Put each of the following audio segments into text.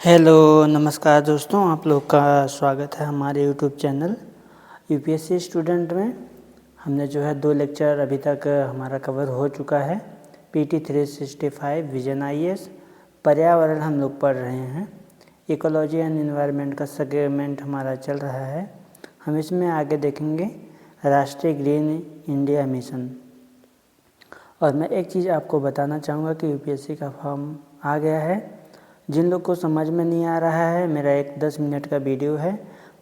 Hello नमस्कार दोस्तों, आप लोग का स्वागत है हमारे यूट्यूब चैनल यूपीएससी स्टूडेंट में। हमने जो है 2 लेक्चर अभी तक हमारा कवर हो चुका है। पीटी 365 विजन आईएएस पर्यावरण हम लोग पढ़ रहे हैं। इकोलॉजी एंड एनवायरनमेंट का सेगमेंट हमारा चल रहा है। हम इसमें आगे देखेंगे राष्ट्रीय ग्रीन इंडिया मिशन। और मैं एक चीज़ आपको बताना चाहूँगा कि यूपीएससी का फॉर्म आ गया है। जिन लोग को समझ में नहीं आ रहा है, मेरा एक 10 मिनट का वीडियो है,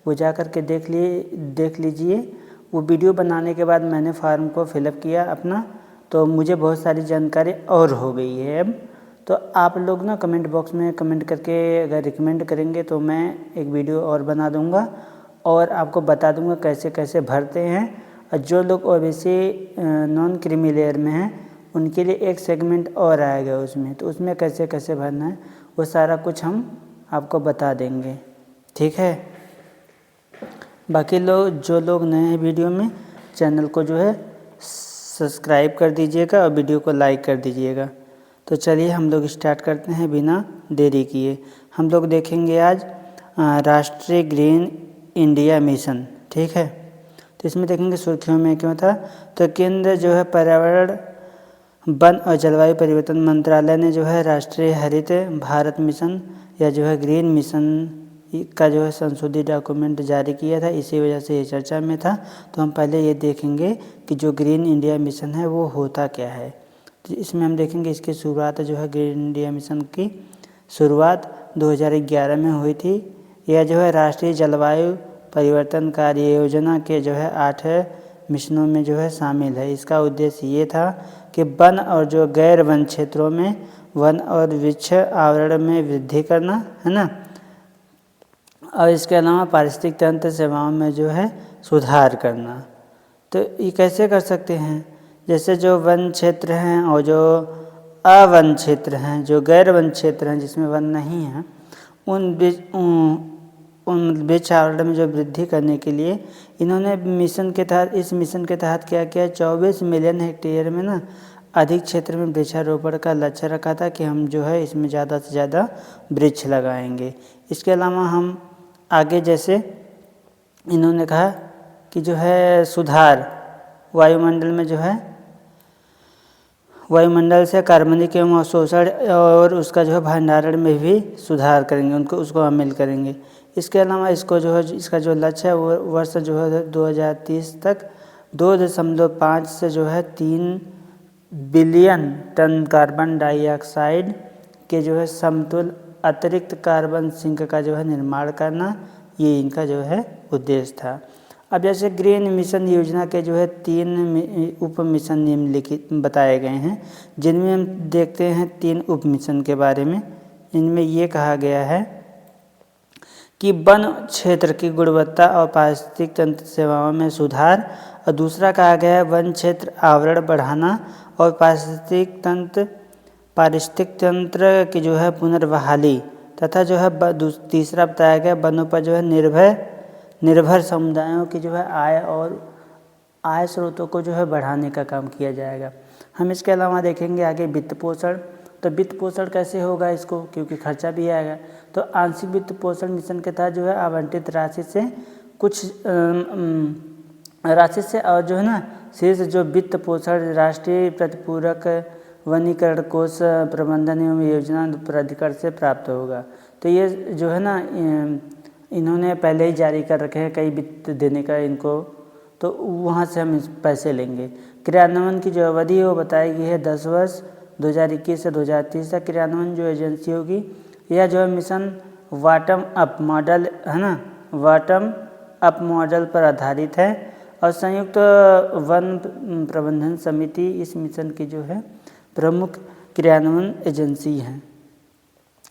वो जा कर के देख लीजिए। वो वीडियो बनाने के बाद मैंने फॉर्म को फिलअप किया अपना, तो मुझे बहुत सारी जानकारी और हो गई है अब। तो आप लोग ना कमेंट बॉक्स में कमेंट करके अगर रिकमेंड करेंगे तो मैं एक वीडियो और बना दूँगा और आपको बता दूँगा कैसे कैसे भरते हैं। और जो लोग ओबीसी नॉन क्रीमी लेयर में हैं उनके लिए एक सेगमेंट और आएगा उसमें, तो उसमें कैसे कैसे भरना है वो सारा कुछ हम आपको बता देंगे, ठीक है। बाकी जो लोग नए हैं वीडियो में, चैनल को जो है सब्सक्राइब कर दीजिएगा और वीडियो को लाइक कर दीजिएगा। तो चलिए हम लोग स्टार्ट करते हैं बिना देरी किए। हम लोग देखेंगे आज राष्ट्रीय ग्रीन इंडिया मिशन, ठीक है। तो इसमें देखेंगे सुर्खियों में क्यों था, तो केंद्र जो है पर्यावरण वन और जलवायु परिवर्तन मंत्रालय ने जो है राष्ट्रीय हरित भारत मिशन या जो है ग्रीन मिशन का जो है संशोधित डॉक्यूमेंट जारी किया था। इसी वजह से ये चर्चा में था। तो हम पहले ये देखेंगे कि जो ग्रीन इंडिया मिशन है वो होता क्या है। तो इसमें हम देखेंगे इसकी शुरुआत जो है ग्रीन इंडिया मिशन की शुरुआत 2011 में हुई थी। यह जो है राष्ट्रीय जलवायु परिवर्तन कार्य योजना के जो है 8 मिशनों में जो है शामिल है। इसका उद्देश्य ये था कि वन और जो गैर वन क्षेत्रों में वन और वृक्ष आवरण में वृद्धि करना है ना, और इसके अलावा पारिस्थितिक तंत्र सेवाओं में जो है सुधार करना। तो ये कैसे कर सकते हैं, जैसे जो वन क्षेत्र हैं और जो अवन क्षेत्र हैं, जो गैर वन क्षेत्र हैं जिसमें वन नहीं है, उन वृक्ष आवरण में जो वृद्धि करने के लिए इन्होंने इस मिशन के तहत क्या किया, 24 मिलियन हेक्टेयर में ना अधिक क्षेत्र में वृक्षारोपण का लक्ष्य रखा था कि हम जो है इसमें ज़्यादा से ज़्यादा वृक्ष लगाएंगे। इसके अलावा हम आगे जैसे इन्होंने कहा कि जो है सुधार वायुमंडल में जो है वायुमंडल से कार्बनिक एवं अवशोषण और उसका जो है भंडारण में भी सुधार करेंगे, उसको शामिल करेंगे। इसके अलावा इसको जो है इसका जो लक्ष्य है वो वर्ष जो है 2030 तक 2.5 से जो है 3 बिलियन टन कार्बन डाइऑक्साइड के जो है समतुल्य अतिरिक्त कार्बन सिंक का जो है निर्माण करना, ये इनका जो है उद्देश्य था। अब जैसे ग्रीन मिशन योजना के जो है 3 उप मिशन निम्नलिखित बताए गए हैं, जिनमें हम देखते हैं 3 उप मिशन के बारे में। इनमें ये कहा गया है कि वन क्षेत्र की गुणवत्ता और पारिस्थितिक तंत्र सेवाओं में सुधार, और दूसरा कहा गया है वन क्षेत्र आवरण बढ़ाना और पारिस्थितिक तंत्र की जो है पुनर्बहाली, तथा जो है तीसरा बताया गया वनों पर जो है निर्भर समुदायों की जो है आय स्रोतों को जो है बढ़ाने का काम किया जाएगा। हम इसके अलावा देखेंगे आगे वित्त पोषण। तो वित्त पोषण कैसे होगा इसको, क्योंकि खर्चा भी आएगा। तो आंशिक वित्त पोषण मिशन के तहत जो है आवंटित राशि से कुछ राशि से और जो है ना शेष जो वित्त पोषण राष्ट्रीय प्रतिपूरक वनीकरण कोष प्रबंधन एवं योजना प्राधिकरण से प्राप्त होगा। तो ये जो है ना इन्होंने पहले ही जारी कर रखे हैं कई वित्त देने का इनको, तो वहाँ से हम पैसे लेंगे। क्रियान्वयन की जो अवधि है वो बताई गई है 10 वर्ष 2021 से 2030 तक क्रियान्वयन जो एजेंसी होगी। यह जो है मिशन बॉटम अप मॉडल है ना, बॉटम अप मॉडल पर आधारित है और संयुक्त वन प्रबंधन समिति इस मिशन की जो है प्रमुख क्रियान्वयन एजेंसी है।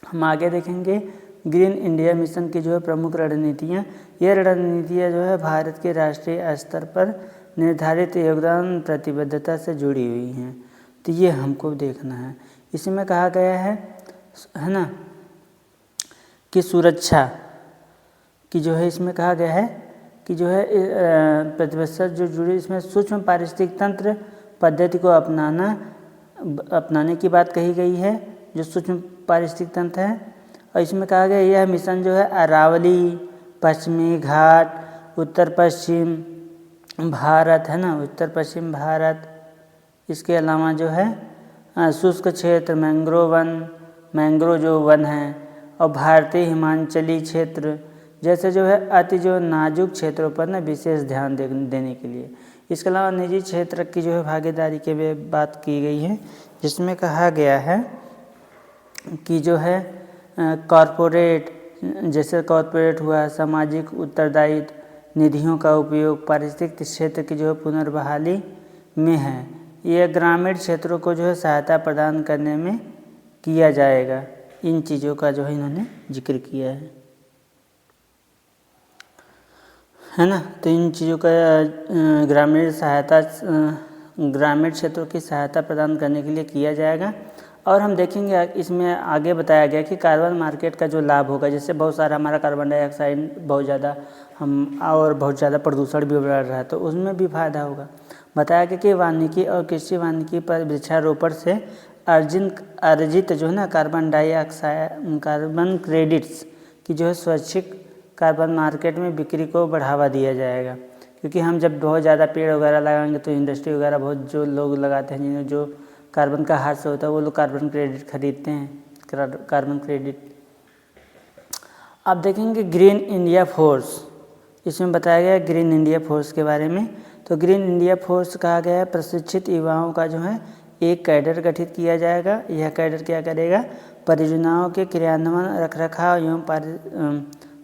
हम आगे देखेंगे ग्रीन इंडिया मिशन की जो है प्रमुख रणनीतियाँ। ये रणनीतियाँ जो है भारत के राष्ट्रीय स्तर पर निर्धारित योगदान प्रतिबद्धता से जुड़ी हुई हैं। तो ये हमको देखना है। इसमें कहा गया है ना कि सुरक्षा की जो है इसमें कहा गया है कि जो है प्रतिबद्धता जो जुड़ी, इसमें सूक्ष्म पारिस्थितिक तंत्र पद्धति को अपनाने की बात कही गई है, जो सूक्ष्म पारिस्थितिक तंत्र है। और इसमें कहा गया यह मिशन जो है अरावली, पश्चिमी घाट, उत्तर पश्चिम भारत, है ना, उत्तर पश्चिम भारत, इसके अलावा जो है शुष्क क्षेत्र, मैंग्रोव जो वन है, और भारतीय हिमाचली क्षेत्र जैसे जो है अति जो नाजुक क्षेत्रों पर ना विशेष ध्यान देने के लिए। इसके अलावा निजी क्षेत्र की जो है भागीदारी के भी बात की गई है, जिसमें कहा गया है कि जो है कॉरपोरेट, जैसे कॉरपोरेट हुआ, सामाजिक उत्तरदायित्व निधियों का उपयोग पारिस्थितिक क्षेत्र की जो है पुनर्बहाली में है। यह ग्रामीण क्षेत्रों को जो है सहायता प्रदान करने में किया जाएगा। इन चीज़ों का जो है इन्होंने जिक्र किया है ना। तो इन चीज़ों का ग्रामीण क्षेत्रों की सहायता प्रदान करने के लिए किया जाएगा। और हम देखेंगे इसमें आगे बताया गया कि कार्बन मार्केट का जो लाभ होगा, जैसे बहुत सारा हमारा कार्बन डाइऑक्साइड बहुत ज़्यादा और बहुत ज़्यादा प्रदूषण भी बढ़ रहा है, तो उसमें भी फायदा होगा। बताया गया कि वानिकी और कृषि वानिकी पर वृक्षारोपण से अर्जित जो है ना कार्बन क्रेडिट्स की जो है स्वैच्छिक कार्बन मार्केट में बिक्री को बढ़ावा दिया जाएगा। क्योंकि हम जब बहुत ज़्यादा पेड़ वगैरह लगाएंगे तो इंडस्ट्री वगैरह बहुत जो लोग लगाते हैं, जिन्हें जो कार्बन का हादसा होता है, वो लोग कार्बन क्रेडिट खरीदते हैं, कार्बन क्रेडिट। अब देखेंगे ग्रीन इंडिया फोर्स, इसमें बताया गया ग्रीन इंडिया फोर्स के बारे में। तो ग्रीन इंडिया फोर्स कहा गया है प्रशिक्षित युवाओं का जो है एक कैडर गठित किया जाएगा। यह कैडर क्या करेगा, परियोजनाओं के क्रियान्वयन, रखरखाव एवं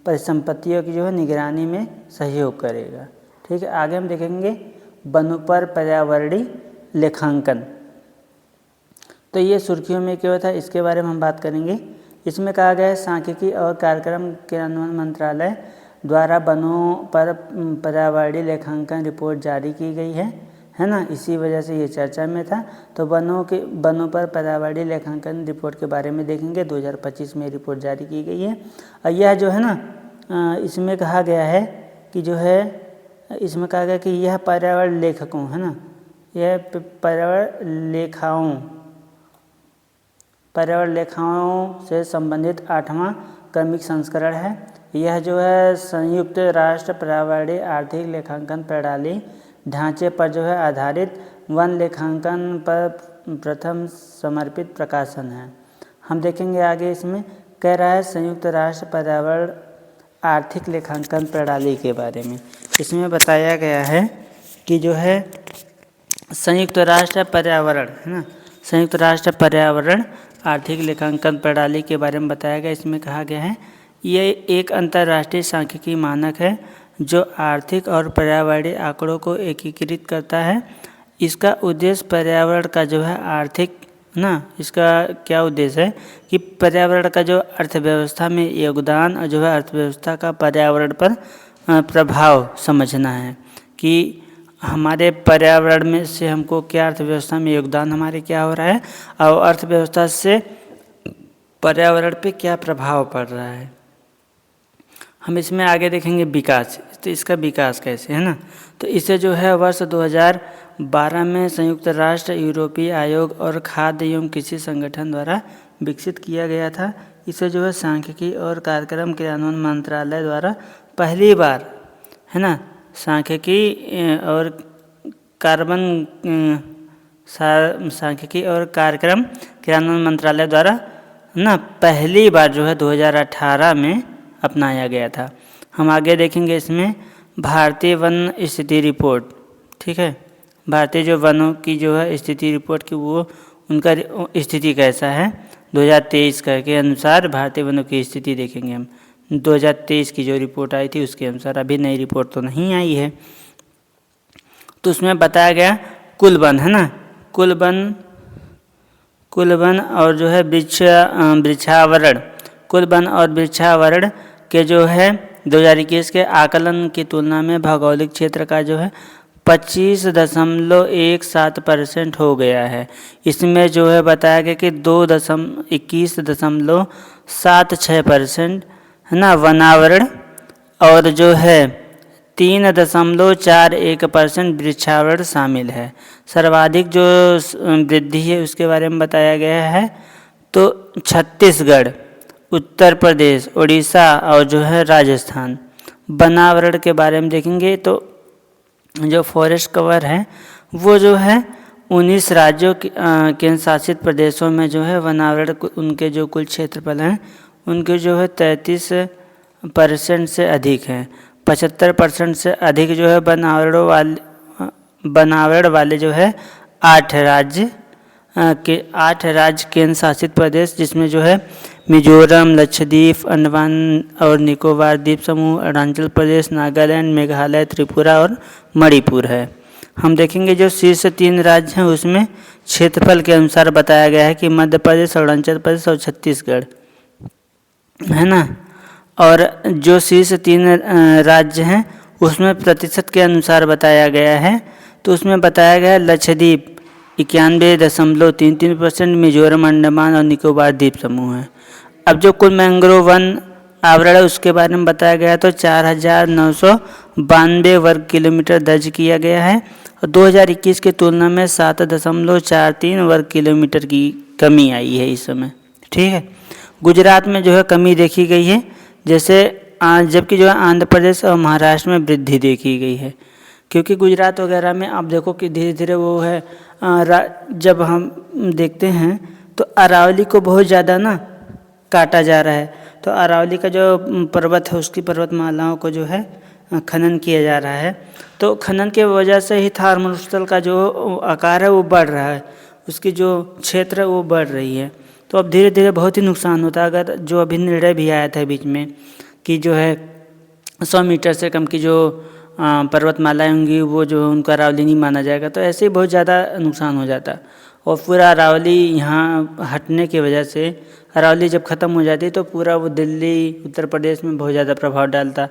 परिसंपत्तियों की जो है निगरानी में सहयोग करेगा। ठीक है, आगे हम देखेंगे वनों पर पर्यावरणीय लेखांकन। तो ये सुर्खियों में क्यों था, इसके बारे में हम बात करेंगे। इसमें कहा गया है सांख्यिकी और कार्यक्रम क्रियान्वयन मंत्रालय द्वारा वनों पर पर्यावरणीय लेखांकन रिपोर्ट जारी की गई है ना, इसी वजह से ये चर्चा में था। तो वनों पर पर्यावरणीय लेखांकन रिपोर्ट के बारे में देखेंगे। 2025 में रिपोर्ट जारी की गई है। और यह जो है ना इसमें कहा गया है कि जो है इसमें कहा गया कि यह पर्यावरण लेखकों, है ना, यह पर्यावरण लेखाओं से संबंधित 8वां क्रमिक संस्करण है। यह जो है संयुक्त राष्ट्र पर्यावरणीय आर्थिक लेखांकन प्रणाली ढांचे पर जो है आधारित वन लेखांकन पर प्रथम समर्पित प्रकाशन है। हम देखेंगे आगे इसमें कह रहा है संयुक्त राष्ट्र पर्यावरण आर्थिक लेखांकन प्रणाली के बारे में। इसमें बताया गया है कि जो है संयुक्त राष्ट्र पर्यावरण, है ना, संयुक्त राष्ट्र पर्यावरण आर्थिक लेखांकन प्रणाली के बारे में बताया गया। इसमें कहा गया है ये एक अंतर्राष्ट्रीय सांख्यिकी मानक है जो आर्थिक और पर्यावरणीय आंकड़ों को एकीकृत करता है। इसका उद्देश्य पर्यावरण का जो है आर्थिक ना, इसका क्या उद्देश्य है कि पर्यावरण का जो अर्थव्यवस्था में योगदान और जो है अर्थव्यवस्था का पर्यावरण पर प्रभाव समझना है कि हमारे पर्यावरण में से हमको क्या अर्थव्यवस्था में योगदान हमारे क्या हो रहा है और अर्थव्यवस्था से पर्यावरण पे क्या प्रभाव पड़ रहा है। हम इसमें आगे देखेंगे विकास, तो इसका विकास कैसे, है ना। तो इसे जो है वर्ष 2012 में संयुक्त राष्ट्र, यूरोपीय आयोग और खाद्य एवं कृषि संगठन द्वारा विकसित किया गया था। इसे जो है सांख्यिकी और कार्यक्रम क्रियान्वयन मंत्रालय द्वारा पहली बार, है ना, सांख्यिकी और कार्यक्रम क्रियान्वयन मंत्रालय द्वारा ना पहली बार जो है 2018 में अपनाया गया था। हम आगे देखेंगे इसमें भारतीय वन स्थिति रिपोर्ट, ठीक है, भारतीय जो वनों की जो है स्थिति रिपोर्ट की वो उनका स्थिति कैसा है 2023 के अनुसार भारतीय वनों की स्थिति देखेंगे हम। 2023 की जो रिपोर्ट आई थी उसके अनुसार, अभी नई रिपोर्ट तो नहीं आई है। तो उसमें बताया गया कुल वन, है ना, कुल वन और जो है वृक्षावरण, कुल वन और वृक्षावरण के जो है 2021 के आकलन की तुलना में भौगोलिक क्षेत्र का जो है 25.17% हो गया है। इसमें जो है बताया गया कि 21.76% है ना वनावरण और जो है 3.41% वृक्षावरण शामिल है। सर्वाधिक जो वृद्धि है उसके बारे में बताया गया है तो छत्तीसगढ़ उत्तर प्रदेश, उड़ीसा और जो है राजस्थान। वनावरण के बारे में देखेंगे तो जो फॉरेस्ट कवर है वो जो है 19 राज्यों केंद्र शासित प्रदेशों में जो है वनावरण उनके जो कुल क्षेत्रफल हैं उनके जो है 33% से अधिक हैं। 75% से अधिक जो है वनावरण वाले जो है 8 राज्य केंद्र शासित प्रदेश, जिसमें जो है मिजोरम, लक्षद्वीप, अंडमान और निकोबार द्वीप समूह, अरुणाचल प्रदेश, नागालैंड, मेघालय, त्रिपुरा और मणिपुर है। हम देखेंगे जो शीर्ष 3 राज्य हैं उसमें क्षेत्रफल के अनुसार बताया गया है कि मध्य प्रदेश, अरुणाचल प्रदेश और छत्तीसगढ़ है ना। और जो शीर्ष 3 राज्य हैं उसमें प्रतिशत के अनुसार बताया गया है। तो उसमें बताया गया है लक्षद्वीप 91.33%, मिजोरम, अंडमान और निकोबार द्वीप समूह है। अब जो कुल मैंग्रोव वन आवरण है उसके बारे में बताया गया तो 4,992 वर्ग किलोमीटर दर्ज किया गया है और 2021 की तुलना में 7.43 वर्ग किलोमीटर की कमी आई है इस समय। ठीक है, गुजरात में जो है कमी देखी गई है, जैसे जबकि जो है आंध्र प्रदेश और महाराष्ट्र में वृद्धि देखी गई है। क्योंकि गुजरात वगैरह में आप देखो कि धीरे धीरे वो है जब हम देखते हैं तो अरावली को बहुत ज़्यादा ना काटा जा रहा है। तो अरावली का जो पर्वत है उसकी पर्वतमालाओं को जो है खनन किया जा रहा है। तो खनन के वजह से ही थार मरुस्थल का जो आकार है वो बढ़ रहा है, उसकी जो क्षेत्र है वो बढ़ रही है। तो अब धीरे धीरे बहुत ही नुकसान होता है। अगर जो अभी निर्णय भी आया था बीच में कि जो है 100 मीटर से कम की जो पर्वतमालाएँ होंगी वो जो उनका अरावली नहीं माना जाएगा, तो ऐसे ही बहुत ज़्यादा नुकसान हो जाता। और पूरा अरावली यहाँ हटने की वजह से अरावली जब ख़त्म हो जाती तो पूरा वो दिल्ली, उत्तर प्रदेश में बहुत ज़्यादा प्रभाव डालता,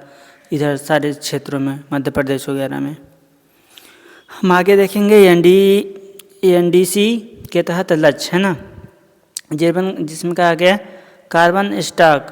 इधर सारे क्षेत्रों में, मध्य प्रदेश वगैरह में। हम आगे देखेंगे NDC के तहत लक्ष्य है ना, जिसमें कहा गया carbon stock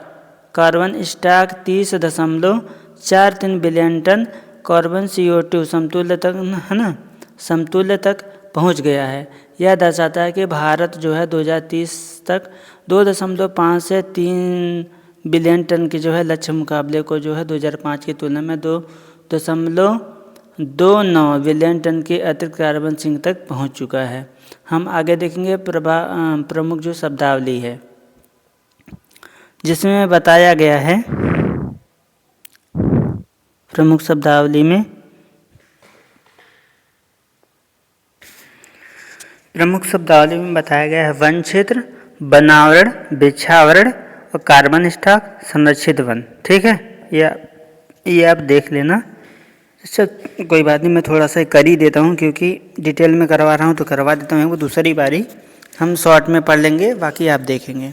30.43 billion tonne carbon CO2 समतुल्य तक है ना, समतुल्य तक पहुंच गया है। यह दर्शाता है कि भारत जो है 2030 तक 2.5 से 3 बिलियन टन के जो है लक्ष्य मुकाबले को जो है 2005 की तुलना में 2.29 बिलियन टन के अतिरिक्त कार्बन सिंक तक पहुंच चुका है। हम आगे देखेंगे प्रमुख जो शब्दावली है जिसमें बताया गया है, प्रमुख शब्दावली में बताया गया है वन क्षेत्र, वनावरण, वृक्षावरण और कार्बन स्टॉक, संरक्षित वन। ठीक है, ये आप देख लेना। अच्छा कोई बात नहीं, मैं थोड़ा सा कर ही देता हूँ क्योंकि डिटेल में करवा रहा हूँ तो करवा देता हूँ। वो दूसरी बारी हम शॉर्ट में पढ़ लेंगे, बाकी आप देखेंगे।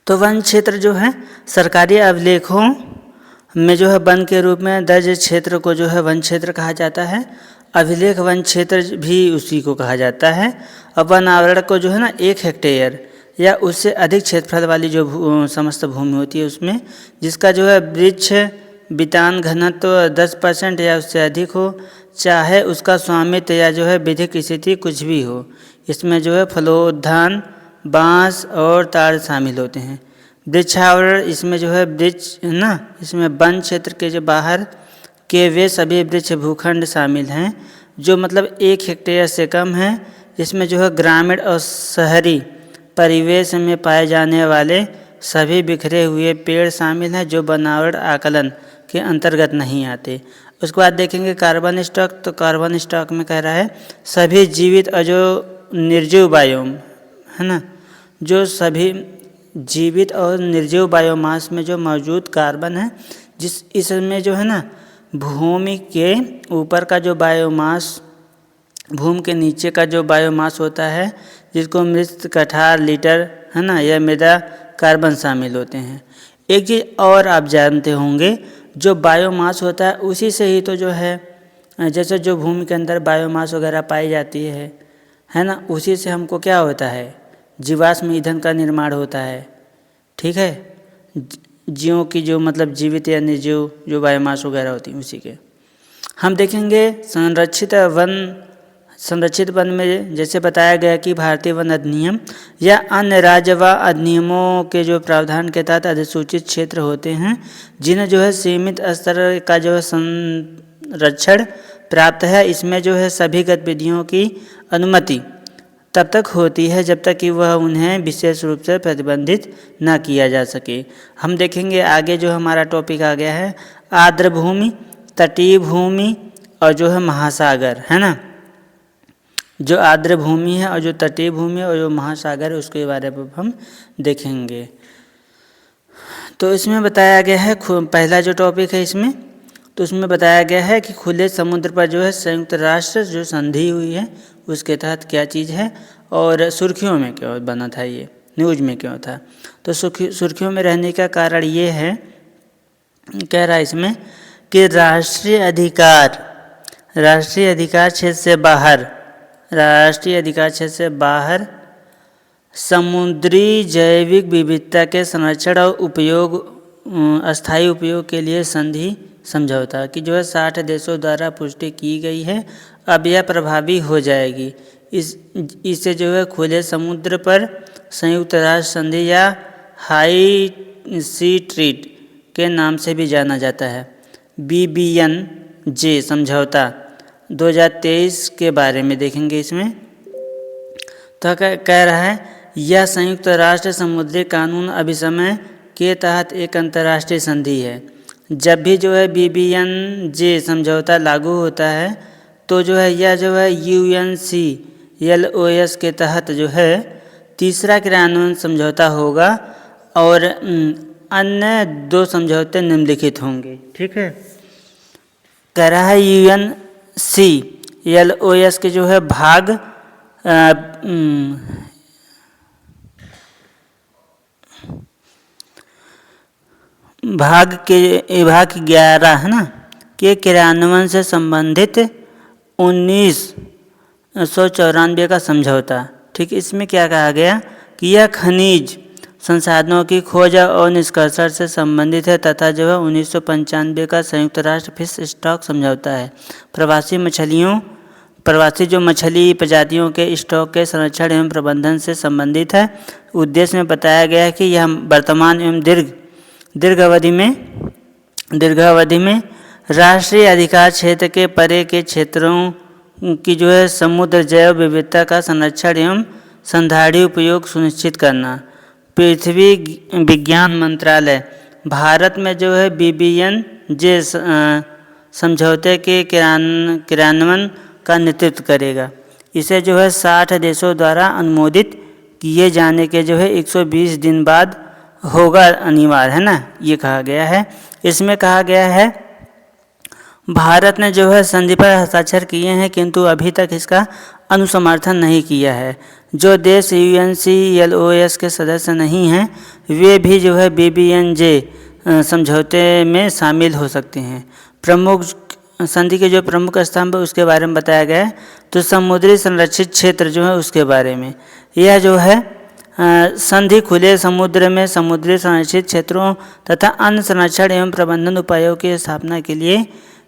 तो वन क्षेत्र जो है सरकारी अभिलेखों में जो है वन के रूप में दर्ज क्षेत्र को जो है वन क्षेत्र कहा जाता है। अभिलेख वन क्षेत्र भी उसी को कहा जाता है। और वन आवरण को जो है ना 1 हेक्टेयर या उससे अधिक क्षेत्रफल वाली जो समस्त भूमि होती है उसमें जिसका जो है वृक्ष वितान घनत्व 10% या उससे अधिक हो, चाहे उसका स्वामित्व या जो है विधिक स्थिति कुछ भी हो। इसमें जो है फलोद्यान, बांस और ताड़ शामिल होते हैं। वृक्षावरण, इसमें जो है वृक्ष है ना, इसमें वन क्षेत्र के जो बाहर के वे सभी वृक्ष भूखंड शामिल हैं जो मतलब 1 हेक्टेयर से कम हैं। इसमें जो है ग्रामीण और शहरी परिवेश में पाए जाने वाले सभी बिखरे हुए पेड़ शामिल हैं जो वनावरण आकलन के अंतर्गत नहीं आते। उसके बाद देखेंगे कार्बन स्टॉक। तो कार्बन स्टॉक में कह रहा है सभी जीवित और जो निर्जीव बायोम है ना, जो सभी जीवित और निर्जीव बायोमास में जो मौजूद कार्बन है, इसमें जो है ना भूमि के ऊपर का जो बायोमास, भूमि के नीचे का जो बायोमास होता है जिसको मृत कठार लीटर है ना या मृदा कार्बन शामिल होते हैं। एक चीज़ और आप जानते होंगे, जो बायोमास होता है उसी से ही तो जो है जैसे जो भूमि के अंदर बायोमास वगैरह पाई जाती है ना, उसी से हमको क्या होता है, जीवाश्म ईंधन का निर्माण होता है। ठीक है, जीवों की जो मतलब जीवित या निर्जीव जो बायोमास वगैरह होती है उसी के। हम देखेंगे संरक्षित वन संरक्षित वन में जैसे बताया गया कि भारतीय वन अधिनियम या अन्य राज्य व अधिनियमों के जो प्रावधान के तहत अधिसूचित क्षेत्र होते हैं, जिन्हें जो है सीमित स्तर का जो है संरक्षण प्राप्त है, इसमें जो है सभी गतिविधियों की अनुमति तब तक होती है जब तक कि वह उन्हें विशेष रूप से प्रतिबंधित न किया जा सके। हम देखेंगे आगे जो हमारा टॉपिक आ गया है आर्द्र भूमि, तटीय भूमि और जो है महासागर, है ना। जो आर्द्र भूमि है और जो तटीय भूमि और जो महासागर है उसके बारे में हम देखेंगे। तो इसमें बताया गया है पहला जो टॉपिक है इसमें, तो उसमें बताया गया है कि खुले समुद्र पर जो है संयुक्त राष्ट्र जो संधि हुई है उसके तहत क्या चीज़ है और सुर्खियों में क्यों बना था, ये न्यूज़ में क्यों था। तो सुर्खियों में रहने का कारण ये है, कह रहा है इसमें कि राष्ट्रीय अधिकार क्षेत्र से बाहर समुद्री जैविक विविधता के संरक्षण और उपयोग, अस्थायी उपयोग के लिए संधि समझौता कि जो है 60 देशों द्वारा पुष्टि की गई है, अब यह प्रभावी हो जाएगी। इससे जो है खुले समुद्र पर संयुक्त राष्ट्र संधि या हाई सी ट्रीट के नाम से भी जाना जाता है, BBNJ समझौता 2023 के बारे में देखेंगे इसमें। तो कह रहा है यह संयुक्त राष्ट्र समुद्री कानून अभिसमय के तहत एक अंतर्राष्ट्रीय संधि है। जब भी जो है BBNJ समझौता लागू होता है तो जो है यह जो है UNCLOS के तहत जो है तीसरा क्रियान्वयन समझौता होगा और अन्य 2 समझौते निम्नलिखित होंगे। ठीक है, कह रहा है UNCLOS के जो है भाग के 11 है ना के क्रियान्वयन से संबंधित 1994 का समझौता। ठीक, इसमें क्या कहा गया कि यह खनिज संसाधनों की खोज और निष्कर्षण से संबंधित है तथा जो है 1995 का संयुक्त राष्ट्र फिश स्टॉक समझौता है। प्रवासी जो मछली प्रजातियों के स्टॉक के संरक्षण एवं प्रबंधन से संबंधित है। उद्देश्य में बताया गया है कि यह वर्तमान एवं दीर्घ अवधि में राष्ट्रीय अधिकार क्षेत्र के परे के क्षेत्रों की जो है समुद्र जैव विविधता का संरक्षण एवं संधारणीय उपयोग सुनिश्चित करना। पृथ्वी विज्ञान मंत्रालय भारत में जो है BBNJ समझौते के क्रियान्वयन का नेतृत्व करेगा। इसे जो है 60 देशों द्वारा अनुमोदित किए जाने के जो है 120 दिन बाद होगा अनिवार्य, है ना, ये कहा गया है। इसमें कहा गया है भारत ने जो है संधि पर हस्ताक्षर किए हैं किंतु अभी तक इसका अनुसमर्थन नहीं किया है। जो देश UNCLOS के सदस्य नहीं हैं वे भी जो है BBNJ समझौते में शामिल हो सकते हैं। प्रमुख संधि के जो प्रमुख स्तंभ उसके बारे में बताया गया है। तो समुद्री संरक्षित क्षेत्र जो है उसके बारे में, यह जो है संधि खुले समुद्र में समुद्री संरक्षित क्षेत्रों तथा अन्य संरक्षण एवं प्रबंधन उपायों की स्थापना के लिए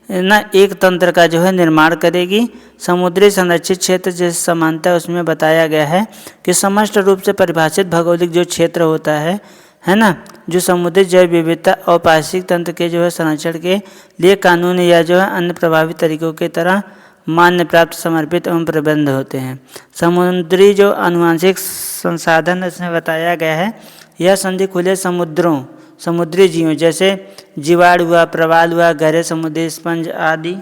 एक तंत्र का जो है निर्माण करेगी। समुद्री संरक्षित क्षेत्र जैसे समानता उसमें बताया गया है कि समस्त रूप से परिभाषित भौगोलिक जो क्षेत्र होता है ना, जो समुद्री जैव विविधता और पारिस्थितिक तंत्र के जो है संरक्षण के लिए कानूनी या जो है अन्य प्रभावी तरीकों की तरह मान्य प्राप्त समर्पित एवं प्रबंध होते हैं। समुद्री जो आनुवंशिक संसाधन इसमें बताया गया है, यह संधि खुले समुद्री जीवों जैसे जीवाणु हुआ, प्रवाल हुआ, गहरे समुद्री स्पंज आदि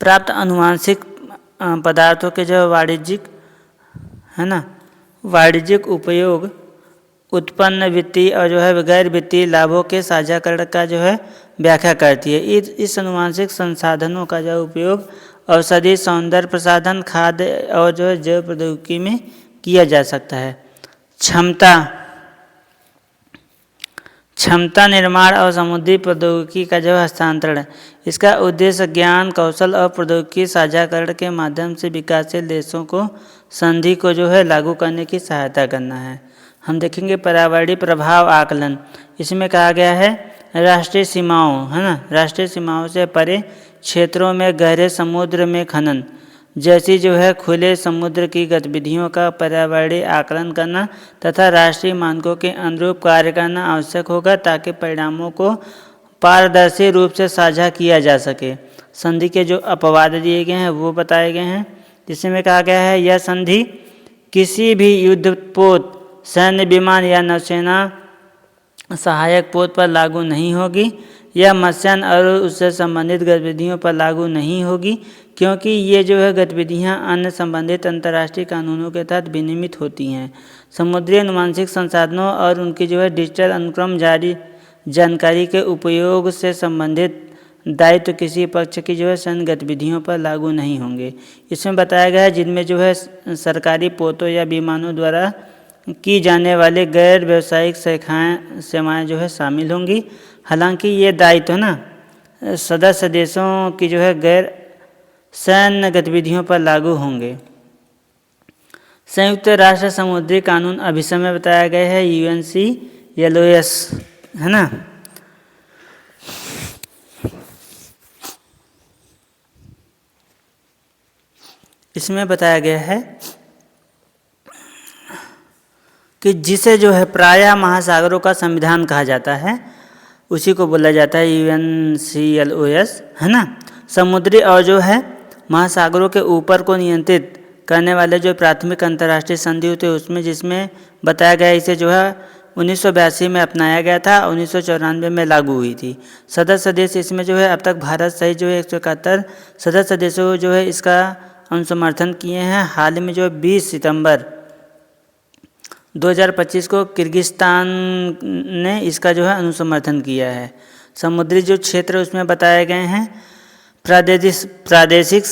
प्राप्त आनुवंशिक पदार्थों के जो वाणिज्यिक उपयोग उत्पन्न वित्तीय और जो है गैर वित्तीय लाभों के साझाकरण का जो है व्याख्या करती है। इस आनुवंशिक संसाधनों का जो उपयोग औषधि, सौंदर्य प्रसाधन, खाद्य और जो है जैव प्रौद्योगिकी में किया जा सकता है। क्षमता निर्माण और समुद्री प्रौद्योगिकी का जो हस्तांतरण है। इसका उद्देश्य ज्ञान, कौशल और प्रौद्योगिकी साझाकरण के माध्यम से विकासशील देशों को संधि को जो है लागू करने की सहायता करना है। हम देखेंगे पर्यावरणीय प्रभाव आकलन। इसमें कहा गया है राष्ट्रीय सीमाओं से परे क्षेत्रों में गहरे समुद्र में खनन, जैसी जो है खुले समुद्र की गतिविधियों का पर्यावरणीय आकलन करना तथा राष्ट्रीय मानकों के अनुरूप कार्य करना आवश्यक होगा ताकि परिणामों को पारदर्शी रूप से साझा किया जा सके। संधि के जो अपवाद दिए गए हैं वो बताए गए हैं, जिसमें कहा गया है यह संधि किसी भी युद्धपोत, सैन्य विमान या नौसेना सहायक पोत पर लागू नहीं होगी। यह मत्स्यान और उससे संबंधित गतिविधियों पर लागू नहीं होगी, क्योंकि ये जो है गतिविधियां अन्य संबंधित अंतर्राष्ट्रीय कानूनों के तहत विनियमित होती हैं। समुद्री अनुवांशिक संसाधनों और उनकी जो है डिजिटल अनुक्रम जारी जानकारी के उपयोग से संबंधित दायित्व किसी पक्ष की जो है सैन्य गतिविधियों पर लागू नहीं होंगे। इसमें बताया गया है जिनमें जो है सरकारी पोतों या विमानों द्वारा की जाने वाले गैर व्यावसायिक सेवाएं जो है शामिल होंगी। हालांकि ये दायित्व ना सदस्य देशों की जो है गैर सैन्य गतिविधियों पर लागू होंगे। संयुक्त राष्ट्र समुद्री कानून अभिसमय बताया गया है UNCLOS, है ना। इसमें बताया गया है कि जिसे जो है प्रायः महासागरों का संविधान कहा जाता है, उसी को बोला जाता है UNCLOS, है ना। समुद्री और जो है महासागरों के ऊपर को नियंत्रित करने वाले जो प्राथमिक अंतर्राष्ट्रीय संधि होते हैं उसमें, जिसमें बताया गया इसे जो है 1982 में अपनाया गया था, 1994 में लागू हुई थी। सदस्य देश इसमें जो है अब तक भारत सहित जो है 171 सदस्य देशों जो है इसका अनुसमर्थन किए हैं। हाल में जो 20 सितंबर 2025 को किर्गिस्तान ने इसका जो है अनुसमर्थन किया है। समुद्री जो क्षेत्र उसमें बताए गए हैं प्रादेशिक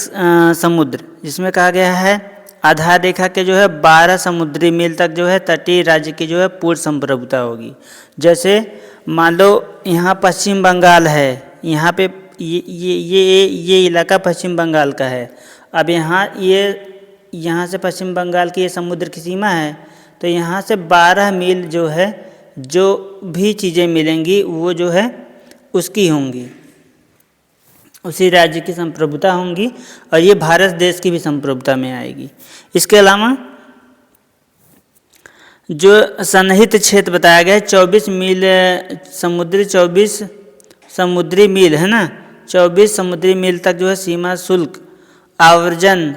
समुद्र, जिसमें कहा गया है आधार रेखा के जो है 12 समुद्री मील तक जो है तटीय राज्य की जो है पूर्ण संप्रभुता होगी। जैसे मान लो यहाँ पश्चिम बंगाल है, यहाँ पे ये इलाका पश्चिम बंगाल का है। अब यहाँ से पश्चिम बंगाल की ये समुद्र की सीमा है, तो यहाँ से 12 मील जो है जो भी चीज़ें मिलेंगी वो जो है उसकी होंगी, उसी राज्य की संप्रभुता होंगी और ये भारत देश की भी संप्रभुता में आएगी। इसके अलावा जो सन्निहित क्षेत्र बताया गया है 24 मील समुद्री 24 समुद्री मील, है ना, 24 समुद्री मील तक जो है सीमा शुल्क, आवर्जन,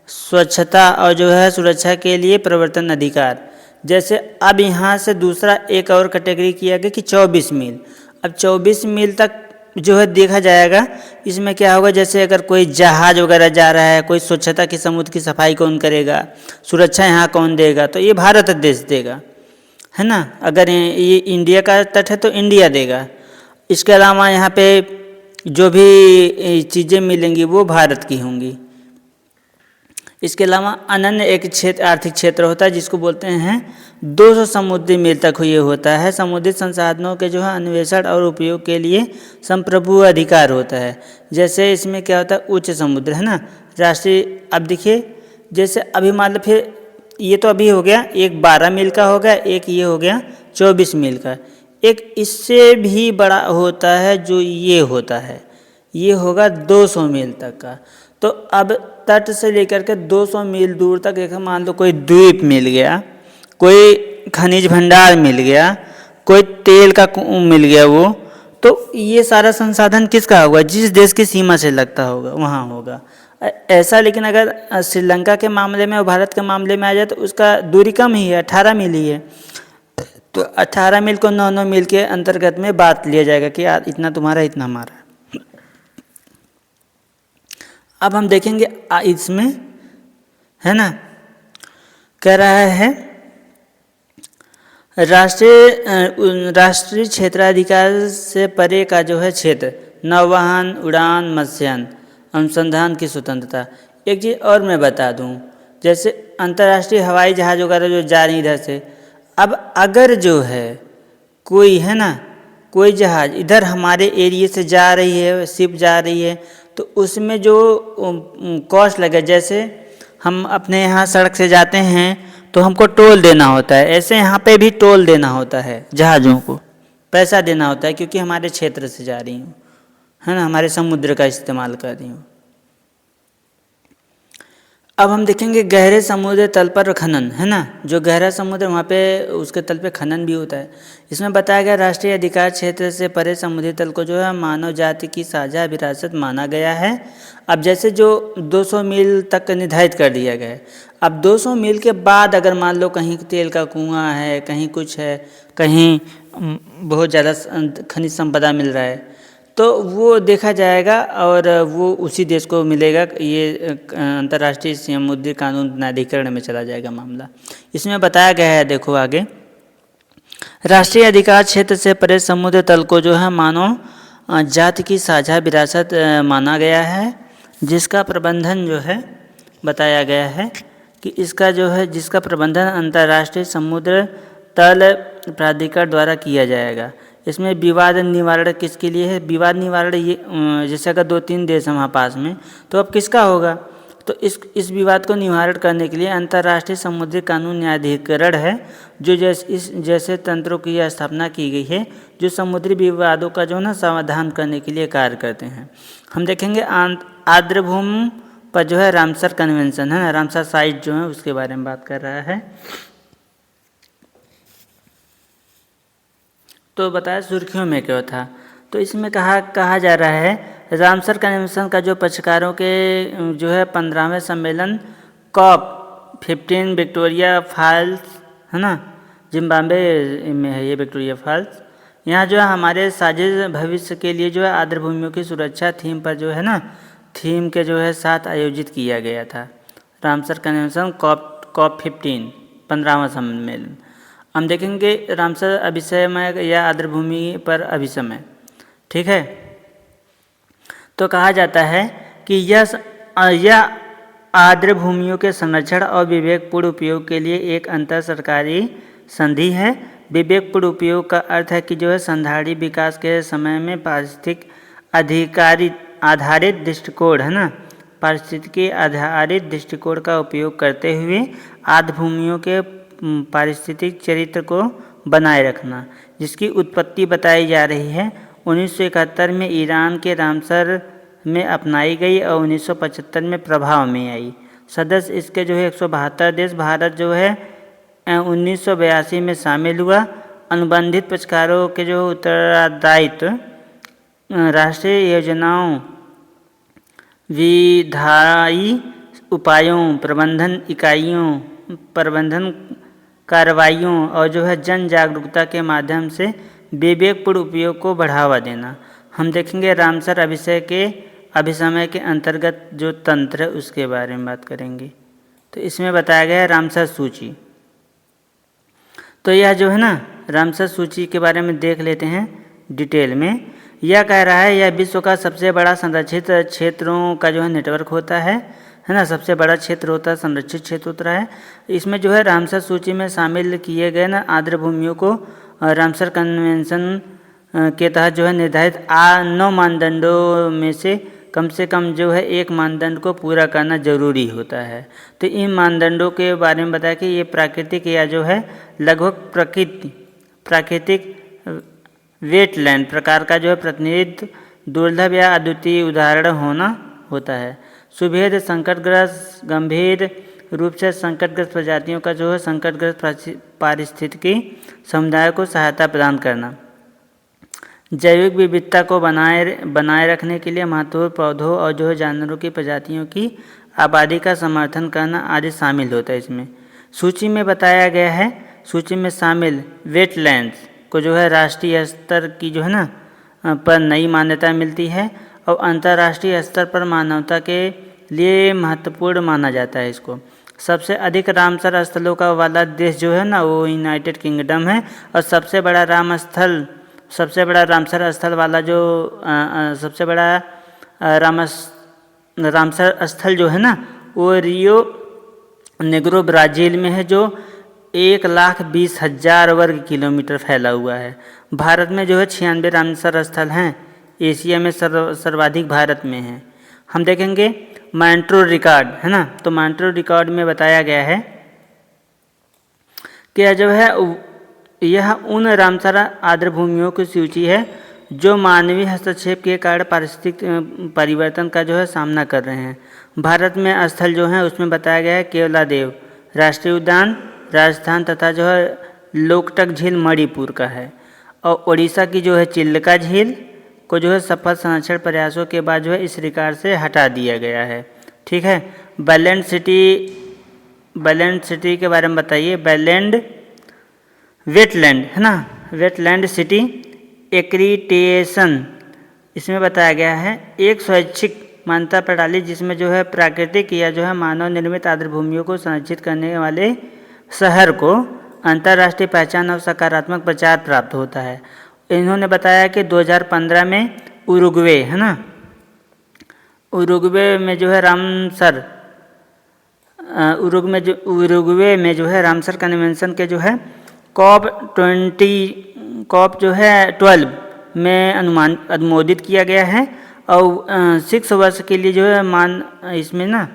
स्वच्छता और जो है सुरक्षा के लिए प्रवर्तन अधिकार। जैसे अब यहाँ से दूसरा एक और कैटेगरी किया गया कि 24 मील। अब 24 मील तक जो है देखा जाएगा इसमें क्या होगा, जैसे अगर कोई जहाज वगैरह जा रहा है, कोई स्वच्छता की समुद्र की सफाई कौन करेगा, सुरक्षा यहाँ कौन देगा, तो ये भारत देश देगा, है ना। अगर ये इंडिया का तट है तो इंडिया देगा। इसके अलावा यहाँ पे जो भी चीज़ें मिलेंगी वो भारत की होंगी। इसके अलावा अनन्य एक क्षेत्र आर्थिक क्षेत्र होता है जिसको बोलते हैं 200 समुद्री मील तक ये होता है। समुद्री संसाधनों के जो है अन्वेषण और उपयोग के लिए संप्रभु अधिकार होता है। जैसे इसमें क्या होता है उच्च समुद्र, है ना, राष्ट्रीय। अब देखिए जैसे अभी मान लो फिर ये तो अभी हो गया, एक 12 मील का हो गया, एक ये हो गया 24 मील का, एक इससे भी बड़ा होता है जो ये होता है, ये होगा 200 मील तक का। तो अब तट से लेकर के 200 मील दूर तक एक मान लो कोई द्वीप मिल गया, कोई खनिज भंडार मिल गया, कोई तेल का मिल गया, वो तो ये सारा संसाधन किसका होगा, जिस देश की सीमा से लगता होगा वहाँ होगा ऐसा। लेकिन अगर श्रीलंका के मामले में और भारत के मामले में आ जाए तो उसका दूरी कम ही है, 18 मील ही है। तो 18 मील को 9-9 मील के अंतर्गत में बांट लिया जाएगा कि यार इतना तुम्हारा इतना हमारा। अब हम देखेंगे इसमें, है ना, कह रहा है राष्ट्रीय क्षेत्राधिकार से परे का जो है क्षेत्र, नौवहन, उड़ान, मत्स्यान, अनुसंधान की स्वतंत्रता। एक चीज़ और मैं बता दूं, जैसे अंतर्राष्ट्रीय हवाई जहाज़ वगैरह जो जा रही इधर से, अब अगर जो है कोई, है ना, कोई जहाज़ इधर हमारे एरिया से जा रही है, शिप जा रही है, तो उसमें जो कॉस्ट लगे, जैसे हम अपने यहाँ सड़क से जाते हैं तो हमको टोल देना होता है, ऐसे यहाँ पे भी टोल देना होता है, जहाज़ों को पैसा देना होता है क्योंकि हमारे क्षेत्र से जा रही हूँ, है ना, हमारे समुद्र का इस्तेमाल कर रही हूँ। अब हम देखेंगे गहरे समुद्र तल पर खनन, है ना। जो गहरा समुद्र वहाँ पे उसके तल पे खनन भी होता है। इसमें बताया गया राष्ट्रीय अधिकार क्षेत्र से परे समुद्री तल को जो है मानव जाति की साझा विरासत माना गया है। अब जैसे जो 200 मील तक निर्धारित कर दिया गया है, अब 200 मील के बाद अगर मान लो कहीं तेल का कुआं है, कहीं कुछ है, कहीं बहुत ज़्यादा खनिज संपदा मिल रहा है, तो वो देखा जाएगा और वो उसी देश को मिलेगा। ये अंतर्राष्ट्रीय समुद्री कानून न्यायाधिकरण में चला जाएगा मामला। इसमें बताया गया है, देखो आगे, राष्ट्रीय अधिकार क्षेत्र से परे समुद्र तल को जो है मानव जाति की साझा विरासत माना गया है, जिसका प्रबंधन जो है बताया गया है कि इसका जो है जिसका प्रबंधन अंतर्राष्ट्रीय समुद्र तल प्राधिकरण द्वारा किया जाएगा। इसमें विवाद निवारण किसके लिए है? विवाद निवारण ये जैसे अगर 2-3 देश हैं वहाँ पास में, तो अब किसका होगा? तो इस विवाद को निवारण करने के लिए अंतर्राष्ट्रीय समुद्री कानून न्यायाधिकरण है, जो जैसे तंत्रों की स्थापना की गई है, जो समुद्री विवादों का जो ना समाधान करने के लिए कार्य करते हैं। हम देखेंगे आर्द्रभूमि पर जो है रामसर कन्वेंशन है ना, रामसर साइट जो है उसके बारे में बात कर रहा है। तो बताया सुर्खियों में क्यों था, तो इसमें कहा जा रहा है रामसर कन्वेंशन का जो पक्षकारों के जो है 15वें सम्मेलन COP15 विक्टोरिया फॉल्स, है ना, जिम्बाब्वे में है ये विक्टोरिया फॉल्स। यहाँ जो है हमारे साझे भविष्य के लिए जो है आर्द्रभूमियों की सुरक्षा थीम पर जो है ना, थीम के जो है साथ आयोजित किया गया था रामसर कन्वेंशन COP15 15वां सम्मेलन। हम देखेंगे रामसर अभिसमय या आर्द्रभूमि पर अभिसमय, ठीक है। तो कहा जाता है कि यह आर्द्रभूमियों के संरक्षण और विवेकपूर्ण उपयोग के लिए एक अंतर सरकारी संधि है। विवेकपूर्ण उपयोग का अर्थ है कि जो है संधारणीय विकास के समय में पारिस्थितिकी आधारित दृष्टिकोण, है ना, पारिस्थितिकी आधारित दृष्टिकोण का उपयोग करते हुए आर्द्रभूमियों के पारिस्थितिक चरित्र को बनाए रखना, जिसकी उत्पत्ति बताई जा रही है 1971 में ईरान के रामसर में अपनाई गई और 1975 में प्रभाव में आई। सदस्य इसके जो है 172 देश, भारत जो है 1982 में शामिल हुआ। अनुबंधित पक्षकारों के जो उत्तरदायित्व राष्ट्रीय योजनाओं, विधायी उपायों, प्रबंधन कार्रवाइयों और जो है जन जागरूकता के माध्यम से विवेकपूर्ण उपयोग को बढ़ावा देना। हम देखेंगे रामसर अभिसमय के अंतर्गत जो तंत्र है उसके बारे में बात करेंगे। तो इसमें बताया गया है रामसर सूची। तो यह जो है ना रामसर सूची के बारे में देख लेते हैं डिटेल में। यह कह रहा है यह विश्व का सबसे बड़ा संरक्षित क्षेत्रों का जो है नेटवर्क होता है ना, सबसे बड़ा क्षेत्र होता है, संरक्षित क्षेत्र होता है। इसमें जो है रामसर सूची में शामिल किए गए ना आर्द्रभूमियों को रामसर कन्वेंशन के तहत जो है निर्धारित 9 मानदंडों में से कम जो है 1 मानदंड को पूरा करना जरूरी होता है। तो इन मानदंडों के बारे में बताया कि ये प्राकृतिक या जो है लगभग प्राकृतिक वेटलैंड प्रकार का जो है प्रतिनिधित्व, दुर्लभ या अद्वितीय उदाहरण होता है। सुभेद संकटग्रस्त, गंभीर रूप से संकटग्रस्त प्रजातियों का जो है संकटग्रस्त पारिस्थितिकी समुदाय को सहायता प्रदान करना, जैविक विविधता को बनाए रखने के लिए महत्वपूर्ण पौधों और जो है जानवरों की प्रजातियों की आबादी का समर्थन करना आदि शामिल होता है। इसमें सूची में बताया गया है, सूची में शामिल वेटलैंड्स को जो है राष्ट्रीय स्तर की जो है ना पर नई मान्यता मिलती है और अंतर्राष्ट्रीय स्तर पर मानवता के लिए महत्वपूर्ण माना जाता है इसको। सबसे अधिक रामसर स्थलों का वाला देश जो है ना वो यूनाइटेड किंगडम है और सबसे बड़ा रामसर स्थल वाला जो सबसे बड़ा रामसर स्थल जो है ना वो रियो नेग्रो ब्राज़ील में है, जो 1,20,000 वर्ग किलोमीटर फैला हुआ है। भारत में जो है 96 रामसर स्थल हैं, एशिया में सर्वाधिक भारत में है। हम देखेंगे मॉन्ट्रियल रिकॉर्ड, है ना, तो मॉन्ट्रियल रिकॉर्ड में बताया गया है कि जो है यह उन रामसर आर्द्रभूमियों की सूची है जो मानवीय हस्तक्षेप के कारण पारिस्थितिक परिवर्तन का जो है सामना कर रहे हैं। भारत में स्थल जो है उसमें बताया गया है केवलादेव राष्ट्रीय उद्यान राजस्थान तथा जो है लोकटक झील मणिपुर का है। और उड़ीसा की जो है चिल्का झील को जो है सफल संरक्षण प्रयासों के बाद जो है इस रिकॉर्ड से हटा दिया गया है। ठीक है, बैलेंड सिटी के बारे में बताइए। बैलेंड वेटलैंड है ना, वेटलैंड सिटी एक्रीटेशन इसमें बताया गया है एक स्वैच्छिक मान्यता प्रणाली जिसमें जो है प्राकृतिक या जो है मानव निर्मित आर्द्रभूमियों को संरक्षित करने वाले शहर को अंतर्राष्ट्रीय पहचान और सकारात्मक प्रचार प्राप्त होता है। इन्होंने बताया कि 2015 में उरुग्वे है ना, उरुग्वे में जो है रामसर उरुग्वे में जो है रामसर कन्वेंशन के जो है COP 12 में अनुमोदित किया गया है। और 6 वर्ष के लिए जो है इसमें ना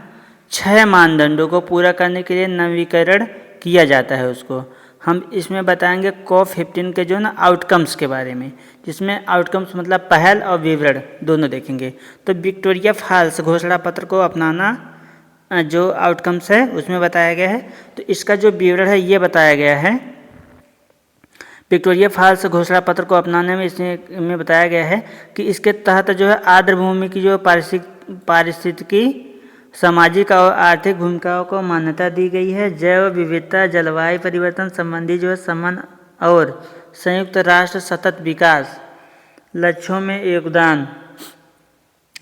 6 मानदंडों को पूरा करने के लिए नवीकरण किया जाता है उसको। हम इसमें बताएंगे COP 15 के जो ना आउटकम्स के बारे में, जिसमें आउटकम्स मतलब पहल और विवरण दोनों देखेंगे। तो विक्टोरिया फॉल्स घोषणा पत्र को अपनाना जो आउटकम्स है उसमें बताया गया है। तो इसका जो विवरण है ये बताया गया है। विक्टोरिया फॉल्स घोषणा पत्र को अपनाने में इसमें बताया गया है कि इसके तहत जो है आर्द्रभूमि की जो पारिस्थितिकी सामाजिक और आर्थिक भूमिकाओं को मान्यता दी गई है। जैव विविधता जलवायु परिवर्तन संबंधी जो है समन और संयुक्त राष्ट्र सतत विकास लक्ष्यों में योगदान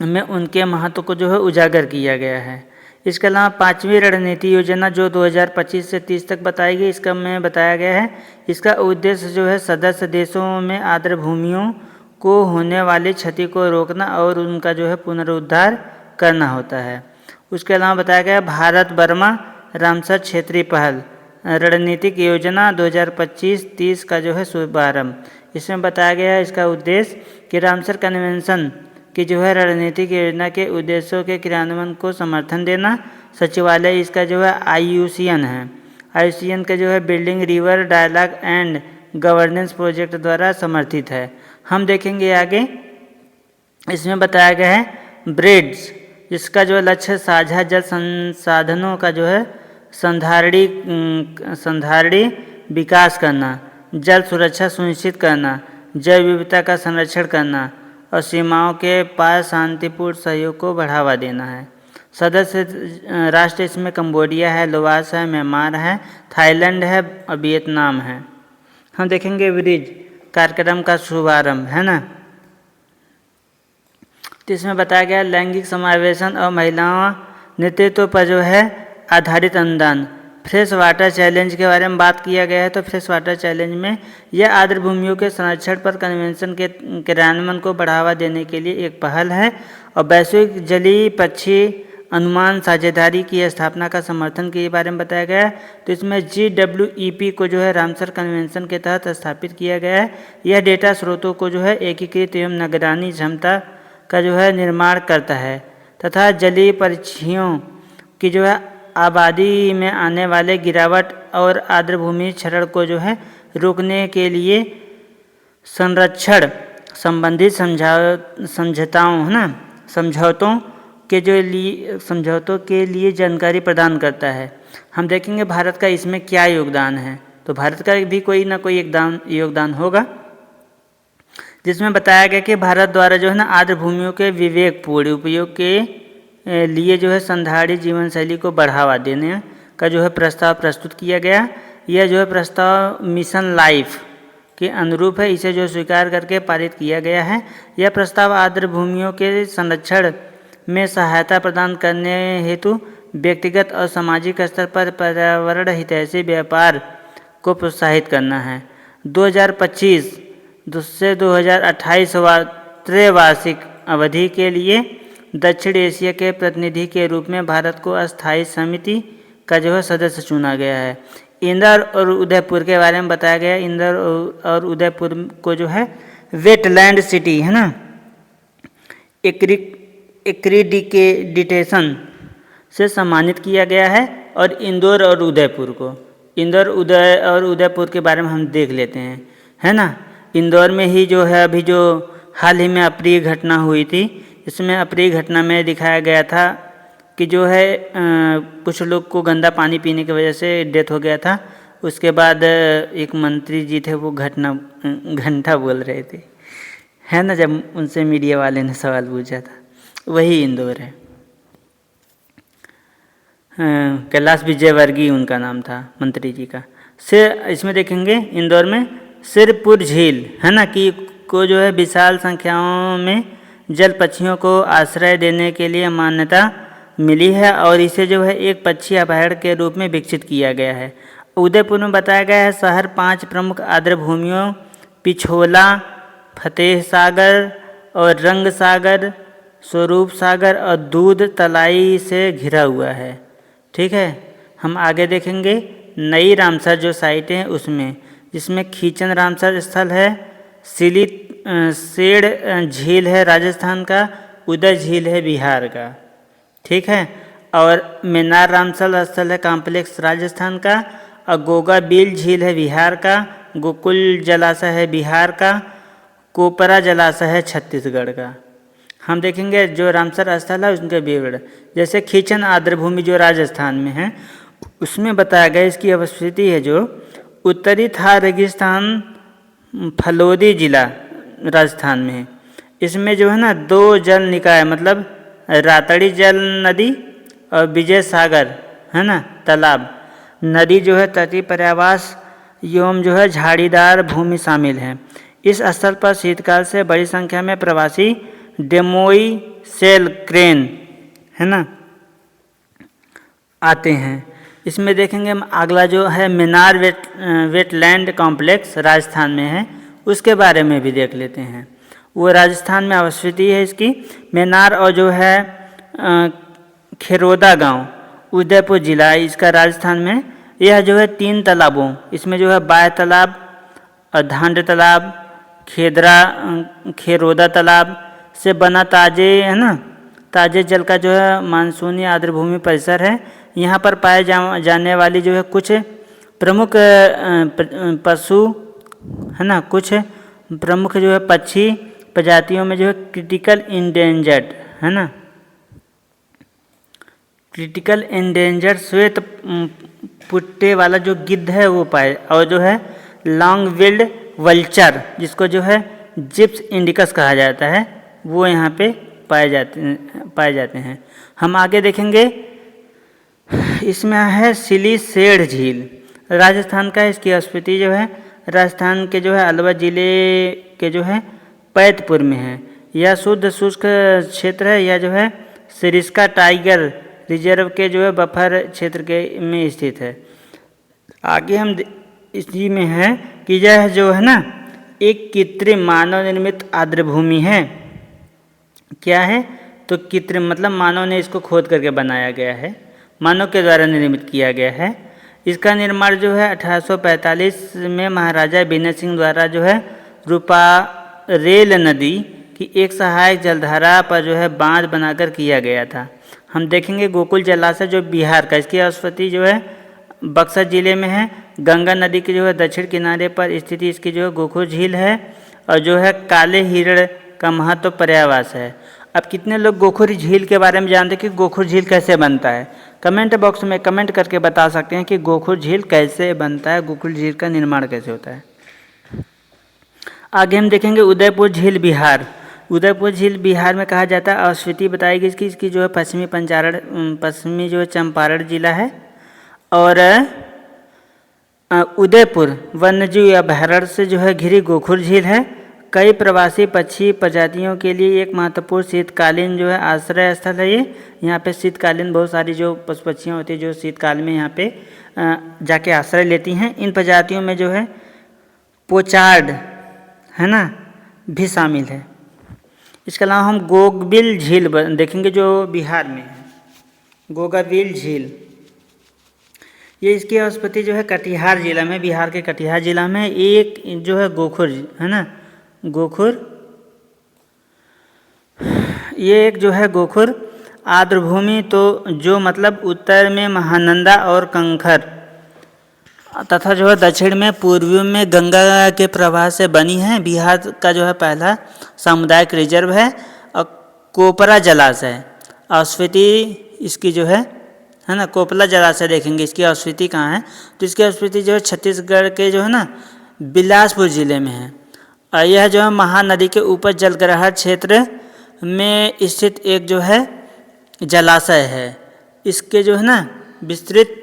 में उनके महत्व को जो है उजागर किया गया है। इसके अलावा 5वीं रणनीति योजना जो 2025 से 30 तक बताई गई, इसका में बताया गया है इसका उद्देश्य जो है सदस्य देशों में आर्द्रभूमियों को होने वाली क्षति को रोकना और उनका जो है पुनरुद्धार करना होता है। उसके अलावा बताया गया भारत बर्मा रामसर क्षेत्रीय पहल रणनीतिक योजना 2025-30 का जो है शुभारंभ। इसमें बताया गया है इसका उद्देश्य कि रामसर कन्वेंशन की जो है रणनीतिक योजना के उद्देश्यों के क्रियान्वयन को समर्थन देना। सचिवालय इसका जो है IUCN है। IUCN का जो है building river dialogue and governance project द्वारा समर्थित है। हम देखेंगे आगे इसमें बताया गया है ब्रिड्स जिसका जो लक्ष्य साझा जल संसाधनों का जो है संधारणी विकास करना, जल सुरक्षा सुनिश्चित करना, जैव विविधता का संरक्षण करना और सीमाओं के पार शांतिपूर्ण सहयोग को बढ़ावा देना है। सदस्य राष्ट्र इसमें कंबोडिया है, लोवास है, म्यांमार है, थाईलैंड है और वियतनाम है। हम देखेंगे ब्रिज कार्यक्रम का शुभारंभ है ना। तो इसमें बताया गया लैंगिक समावेशन और महिलाओं नेतृत्व पर जो है आधारित अनुदान। फ्रेश वाटर चैलेंज के बारे में बात किया गया है। तो फ्रेश वाटर चैलेंज में यह आर्द्रभूमियों के संरक्षण पर कन्वेंशन के क्रियान्वयन को बढ़ावा देने के लिए एक पहल है और वैश्विक जलीय पक्षी अनुमान साझेदारी की स्थापना का समर्थन के बारे में बताया गया है। तो इसमें GWEP को जो है रामसर कन्वेंशन के तहत स्थापित किया गया है। यह डेटा स्रोतों को जो है एकीकृत एवं निगरानी क्षमता का जो है निर्माण करता है तथा जलीय पक्षियों की जो है आबादी में आने वाले गिरावट और आर्द्रभूमि क्षरण को जो है रोकने के लिए संरक्षण संबंधी समझौतों के लिए जानकारी प्रदान करता है। हम देखेंगे भारत का इसमें क्या योगदान है। तो भारत का भी कोई ना कोई योगदान होगा, जिसमें बताया गया कि भारत द्वारा जो है ना आर्द्रभूमियों के विवेकपूर्ण उपयोग के लिए जो है संधारणी जीवन शैली को बढ़ावा देने का जो है प्रस्ताव प्रस्तुत किया गया। यह जो है प्रस्ताव मिशन लाइफ के अनुरूप है, इसे जो स्वीकार करके पारित किया गया है। यह प्रस्ताव आर्द्रभूमियों के संरक्षण में सहायता प्रदान करने हेतु व्यक्तिगत और सामाजिक स्तर पर पर्यावरण हितैषी व्यापार को प्रोत्साहित करना है। 2025 से 2028 त्रैवार्षिक अवधि के लिए दक्षिण एशिया के प्रतिनिधि के रूप में भारत को अस्थायी समिति का जो है सदस्य चुना गया है। इंदौर और उदयपुर के बारे में बताया गया। इंदौर और उदयपुर को जो है वेटलैंड सिटी है ना एक्रीडिटेशन से सम्मानित किया गया है। और इंदौर और उदयपुर के बारे में हम देख लेते हैं है ना। इंदौर में ही जो है अभी जो हाल ही में अप्रिय घटना हुई थी। इसमें अप्रिय घटना में दिखाया गया था कि जो है कुछ लोग को गंदा पानी पीने की वजह से डेथ हो गया था। उसके बाद एक मंत्री जी थे, वो घंटा बोल रहे थे, है ना, जब उनसे मीडिया वाले ने सवाल पूछा था, वही इंदौर है। कैलाश विजयवर्गीय उनका नाम था, मंत्री जी का। इसमें देखेंगे इंदौर में सिरपुर झील, है ना, कि को जो है विशाल संख्याओं में जल पक्षियों को आश्रय देने के लिए मान्यता मिली है और इसे जो है एक पक्षी अभयारण्य के रूप में विकसित किया गया है। उदयपुर में बताया गया है शहर 5 प्रमुख आर्द्रभूमियों पिछोला, फतेह सागर और रंग सागर, स्वरूप सागर और दूध तलाई से घिरा हुआ है। ठीक है, हम आगे देखेंगे नई रामसर जो साइट है उसमें, जिसमें खींचन रामसर स्थल है, सिली सेड़ झील है राजस्थान का, उदय झील है बिहार का। ठीक है, और मेनार रामसर स्थल है कॉम्प्लेक्स राजस्थान का, और गोगा बील झील है बिहार का, गोकुल जलाशय है बिहार का, कोपरा जलाशय है छत्तीसगढ़ का। हम देखेंगे जो रामसर स्थल है उनके विवरण, जैसे खींचन आर्द्रभूमि जो राजस्थान में है उसमें बताया गया इसकी अवस्थिति है जो उत्तरी थार रेगिस्तान फलोदी जिला राजस्थान में है। इसमें जो है ना 2 जल निकाय मतलब रातड़ी जल नदी और विजय सागर, है ना, तालाब नदी जो है तटीय पर्यावास एवं जो है झाड़ीदार भूमि शामिल है। इस स्थल पर शीतकाल से बड़ी संख्या में प्रवासी डेमोई सेल क्रेन, है ना, आते हैं। इसमें देखेंगे हम अगला जो है मेनार वेटलैंड कॉम्प्लेक्स राजस्थान में है, उसके बारे में भी देख लेते हैं। वो राजस्थान में अवस्थिति है इसकी मेनार, और जो है खेरोदा गांव उदयपुर जिला इसका राजस्थान में। यह जो है 3 तालाबों, इसमें जो है बाय तालाब और धांड तालाब, खेरोदा तालाब से बना ताजे, है ना, ताजे जल का जो है मानसूनी आर्द्रभूमि परिसर है। यहाँ पर पाए जाने वाली जो है कुछ प्रमुख पशु, है ना, कुछ प्रमुख जो है पक्षी प्रजातियों में जो है क्रिटिकल इंडेंजर्ड, है ना, क्रिटिकल इंडेंजर्ड श्वेत पुट्टे वाला जो गिद्ध है वो पाए, और जो है लॉन्ग बिल्ड वल्चर जिसको जो है जिप्स इंडिकस कहा जाता है वो यहाँ पे पाए जाते हैं। हम आगे देखेंगे, इसमें है सिली सेड़ झील राजस्थान का। इसकी अस्पीति जो है राजस्थान के जो है अलवर जिले के जो है पैतपुर में है। यह शुद्ध शुष्क क्षेत्र है। यह जो है सरिस्का टाइगर रिजर्व के जो है बफर क्षेत्र के में स्थित है। आगे हम इसी में है कि यह जो है ना एक कृत्रिम मानव निर्मित आर्द्रभूमि है। क्या है तो कृत्रिम मतलब मानव ने इसको खोद करके बनाया गया है, मानव के द्वारा निर्मित किया गया है। इसका निर्माण जो है 1845 में महाराजा विनय सिंह द्वारा जो है रूपारेल नदी की एक सहायक जलधारा पर जो है बांध बनाकर किया गया था। हम देखेंगे गोकुल जलाशय जो बिहार का, इसकी उत्पत्ति जो है बक्सर जिले में है। गंगा नदी के जो है दक्षिण किनारे पर स्थिति इसकी जो है गोकुल झील है, और जो है काले हिरण का महत्व पर्यावास है। अब कितने लोग गोखुर झील के बारे में जानते हैं कि गोखुर झील कैसे बनता है? कमेंट बॉक्स में कमेंट करके बता सकते हैं कि गोखुर झील कैसे बनता है, गोखुर झील का निर्माण कैसे होता है। आगे हम देखेंगे उदयपुर झील बिहार। उदयपुर झील बिहार में कहा जाता है। स्थिति बताएगी इसकी जो है पश्चिमी जो है चंपारण जिला है, और उदयपुर वन्यजीव अभयारण्य से जो है घिरी गोखुर झील है। कई प्रवासी पक्षी प्रजातियों के लिए एक महत्वपूर्ण शीतकालीन जो है आश्रय स्थल है। ये यहाँ पे शीतकालीन बहुत सारी जो पशु पक्षियाँ होती है जो शीतकाल में यहाँ पे जाके आश्रय लेती हैं। इन प्रजातियों में जो है पोचार्ड, है ना, भी शामिल है। इसके अलावा हम गोगबिल झील देखेंगे जो बिहार में है। गोगाबिल झील ये इसकी उत्पत्ति जो है कटिहार जिला में, बिहार के कटिहार जिला में एक जो है गोखुर, है ना, गोखुर, ये एक जो है गोखुर आर्द्रभूमि तो जो मतलब उत्तर में महानंदा और कंखर तथा जो है दक्षिण में पूर्वी में गंगा के प्रवाह से बनी है। बिहार का जो है पहला सामुदायिक रिजर्व है। और कोपरा जलाशय, स्फीति इसकी जो है ना, कोपला जलाशय देखेंगे इसकी स्फीति कहाँ है, तो इसकी स्फीति जो है छत्तीसगढ़ के जो है ना बिलासपुर जिले में है। और यह जो है महानदी के ऊपर जलग्रहण क्षेत्र में स्थित एक जो है जलाशय है। इसके जो है ना विस्तृत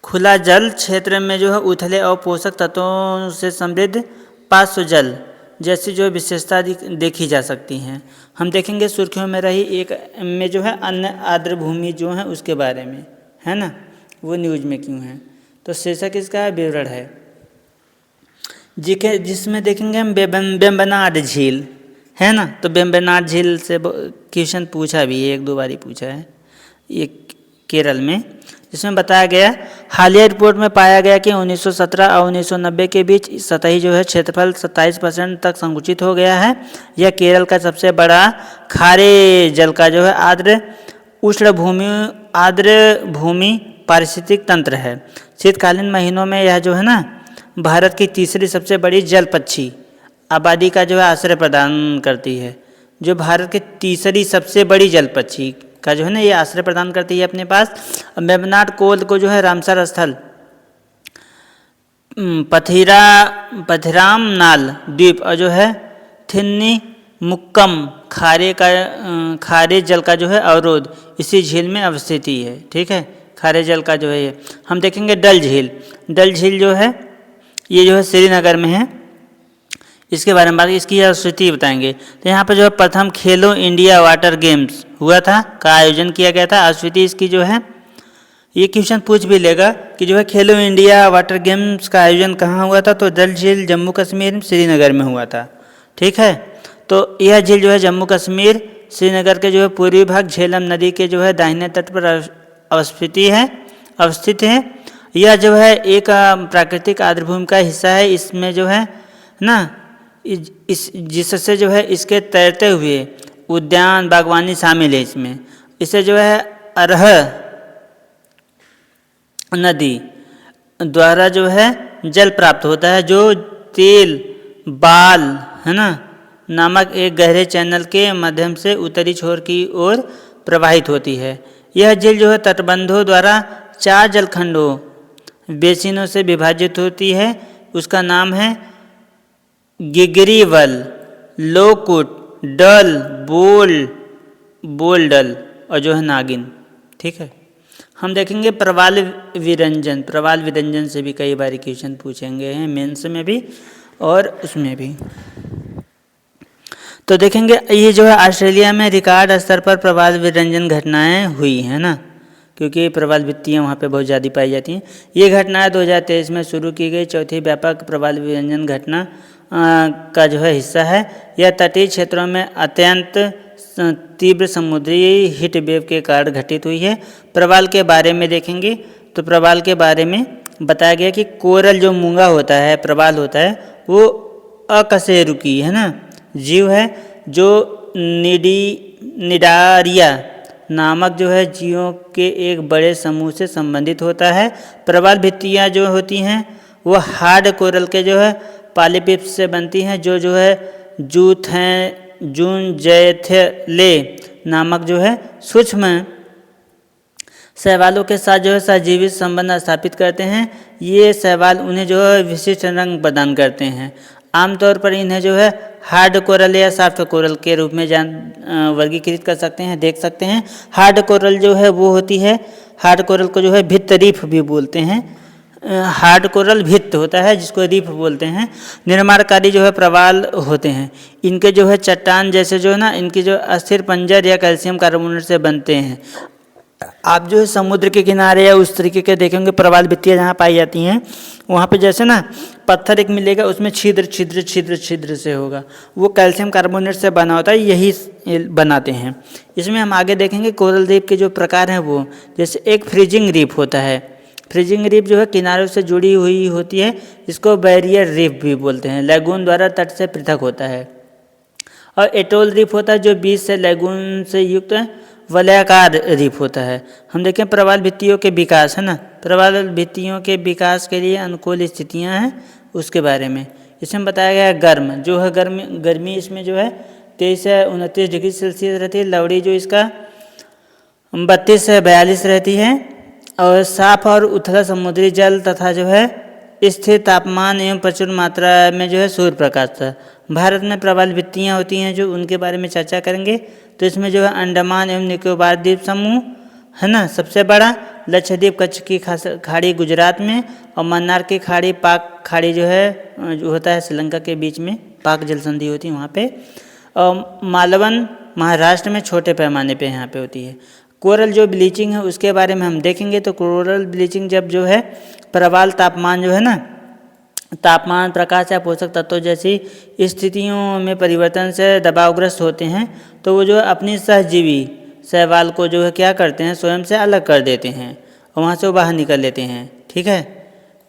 खुला जल क्षेत्र में जो है उथले और पोषक तत्वों से समृद्ध पार्श्व जल जैसी जो विशेषता देखी जा सकती हैं। हम देखेंगे सुर्खियों में रही एक में जो है अन्य आर्द्र भूमि जो है उसके बारे में, है ना, वो न्यूज में क्यों है। तो शीर्षक इसका है विवरण है जिसमें देखेंगे हम वेम्बनाड झील, है ना। तो वेम्बनाड झील से क्वेश्चन पूछा भी है, 1-2 बार ही पूछा है, ये केरल में, जिसमें बताया गया हालिया रिपोर्ट में पाया गया कि 1917 और 1990 के बीच सतही जो है क्षेत्रफल 27% तक संकुचित हो गया है। यह केरल का सबसे बड़ा खारे जल का जो है आर्द्र भूमि पारिस्थितिक तंत्र है। शीतकालीन महीनों में यह जो है ना भारत की तीसरी सबसे बड़ी जल पक्षी आबादी का जो है आश्रय प्रदान करती है। जो भारत की तीसरी सबसे बड़ी जल पक्षी का जो है ना ये आश्रय प्रदान करती है अपने पास। वेम्बनाड कोल को जो है रामसर स्थल, पथिराम नाल द्वीप और जो है थिन्नी मुक्कम खारे जल का जो है अवरोध इसी झील में अवस्थित है। ठीक है, खारे जल का जो है ये हम देखेंगे डल झील जो है ये जो है श्रीनगर में है। इसके बारे में बात, इसकी स्थिति बताएंगे। तो यहाँ पर जो है प्रथम खेलो इंडिया वाटर गेम्स हुआ था, का आयोजन किया गया था। स्थिति इसकी जो है ये क्वेश्चन पूछ भी लेगा कि जो है खेलो इंडिया वाटर गेम्स का आयोजन कहाँ हुआ था, तो डल झील जम्मू कश्मीर श्रीनगर में हुआ था। ठीक है, तो यह झील जो है जम्मू कश्मीर श्रीनगर के जो है पूर्वी भाग झेलम नदी के जो है दाहिने तट पर अवस्थित है। यह जो है एक प्राकृतिक आर्द्रभूमि का हिस्सा है। इसमें जो है ना जिससे जो है इसके तैरते हुए उद्यान बागवानी शामिल है इसमें। इसे जो है अरह नदी द्वारा जो है जल प्राप्त होता है, जो तेल बाल है ना नामक एक गहरे चैनल के माध्यम से उत्तरी छोर की ओर प्रवाहित होती है। यह झील जो है तटबंधों द्वारा 4 जलखंडों बेसिनों से विभाजित होती है। उसका नाम है गिगरीवल, लोकुट, डल, बोलडल और जो है नागिन। ठीक है, हम देखेंगे प्रवाल विरंजन से भी कई बार क्वेश्चन पूछेंगे हैं, मेंस में भी और उसमें भी। तो देखेंगे ये जो है ऑस्ट्रेलिया में रिकॉर्ड स्तर पर प्रवाल विरंजन घटनाएं हुई है ना, क्योंकि प्रवाल भित्तियाँ वहाँ पे बहुत ज़्यादा पाई जाती हैं। ये घटनाएं 2023 में शुरू की गई चौथी व्यापक प्रवाल विरंजन घटना का जो है हिस्सा है। यह तटीय क्षेत्रों में अत्यंत तीव्र समुद्री हीट वेव के कारण घटित हुई है। प्रवाल के बारे में देखेंगे तो प्रवाल के बारे में बताया गया कि कोरल जो मूंगा होता है, प्रवाल होता है, वो अकशेरुकी है ना जीव है, जो निडारिया नामक जो है जीवों के एक बड़े समूह से संबंधित होता है। प्रवाल भित्तियाँ जो होती हैं वो हार्ड कोरल के जो है पॉलीपिप्स से बनती हैं, जो है जूनजैथले नामक जो है सूक्ष्म शैवालों के साथ जो है सहजीवी संबंध स्थापित करते हैं। ये शैवाल उन्हें जो है विशिष्ट रंग प्रदान करते हैं। आमतौर पर इन्हें जो है हार्ड कोरल या सॉफ्ट कोरल के रूप में वर्गीकृत कर सकते हैं, देख सकते हैं। हार्ड कोरल जो है वो होती है, हार्ड कोरल को जो है भित्त रीफ भी बोलते हैं। हार्ड कोरल भित्त होता है जिसको रीफ बोलते हैं। निर्माणकारी जो है प्रवाल होते हैं। इनके जो है चट्टान जैसे जो है ना इनकी जो अस्थिर पंजर या कैल्शियम कार्बोनेट से बनते हैं। आप जो है समुद्र के किनारे या उस तरीके के देखेंगे प्रवाल भित्तियाँ जहाँ पाई जाती हैं, वहाँ पे जैसे ना पत्थर एक मिलेगा, उसमें छिद्र से होगा, वो कैल्शियम कार्बोनेट से बना होता है, यही बनाते हैं। इसमें हम आगे देखेंगे कोरल रीफ के जो प्रकार हैं वो, जैसे एक फ्रीजिंग रीफ होता है। फ्रीजिंग रीफ जो है किनारों से जुड़ी हुई होती है, इसको बैरियर रीफ भी बोलते हैं, लैगून द्वारा तट से पृथक होता है। और एटोल रीफ होता है जो बीच से लैगून से युक्त वलयाकार रीफ होता है। हम देखें प्रवाल भित्तियों के विकास, है ना, प्रवाल भित्तियों के विकास के लिए अनुकूल स्थितियां हैं उसके बारे में। इसमें बताया गया है गर्म जो है, गर्मी इसमें जो है 23 से 29 डिग्री सेल्सियस रहती है। लवड़ी जो इसका 32 से 42 रहती है। और साफ और उथला समुद्री जल तथा जो है स्थिर तापमान एवं प्रचुर मात्रा में जो है सूर्य प्रकाश था। भारत में प्रवाल भित्तियाँ होती हैं जो उनके बारे में चर्चा करेंगे। तो इसमें जो है अंडमान एवं निकोबार द्वीप समूह, है ना, सबसे बड़ा। लक्षद्वीप कच्छ की खाड़ी गुजरात में, और मन्नार की खाड़ी पाक खाड़ी जो है जो होता है श्रीलंका के बीच में, पाक जल संधि होती है वहाँ पे। और मालवन महाराष्ट्र में छोटे पैमाने पे यहाँ पे होती है। कोरल जो ब्लीचिंग है उसके बारे में हम देखेंगे। तो कोरल ब्लीचिंग जब जो है प्रवाल तापमान जो है ना, तापमान, प्रकाश या पोषक तत्वों जैसी स्थितियों में परिवर्तन से दबावग्रस्त होते हैं, तो वो जो है अपनी सहजीवी शैवाल को जो है क्या करते हैं, स्वयं से अलग कर देते हैं और वहाँ से वो बाहर निकल लेते हैं। ठीक है,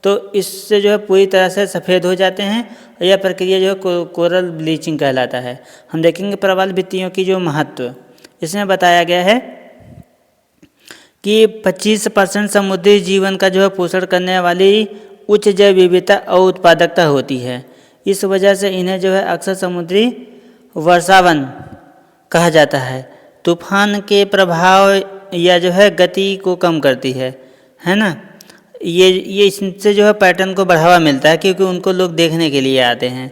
तो इससे जो है पूरी तरह से सफ़ेद हो जाते हैं। और यह प्रक्रिया जो है कोरल ब्लीचिंग कहलाता है। हम देखेंगे प्रवाल भित्तियों की जो महत्व, इसमें बताया गया है कि 25% समुद्री जीवन का जो है पोषण करने वाली उच्च जैव विविधता और उत्पादकता होती है। इस वजह से इन्हें जो है अक्सर समुद्री वर्षावन कहा जाता है। तूफान के प्रभाव या जो है गति को कम करती है ना। ये इससे जो है पैटर्न को बढ़ावा मिलता है क्योंकि उनको लोग देखने के लिए आते हैं।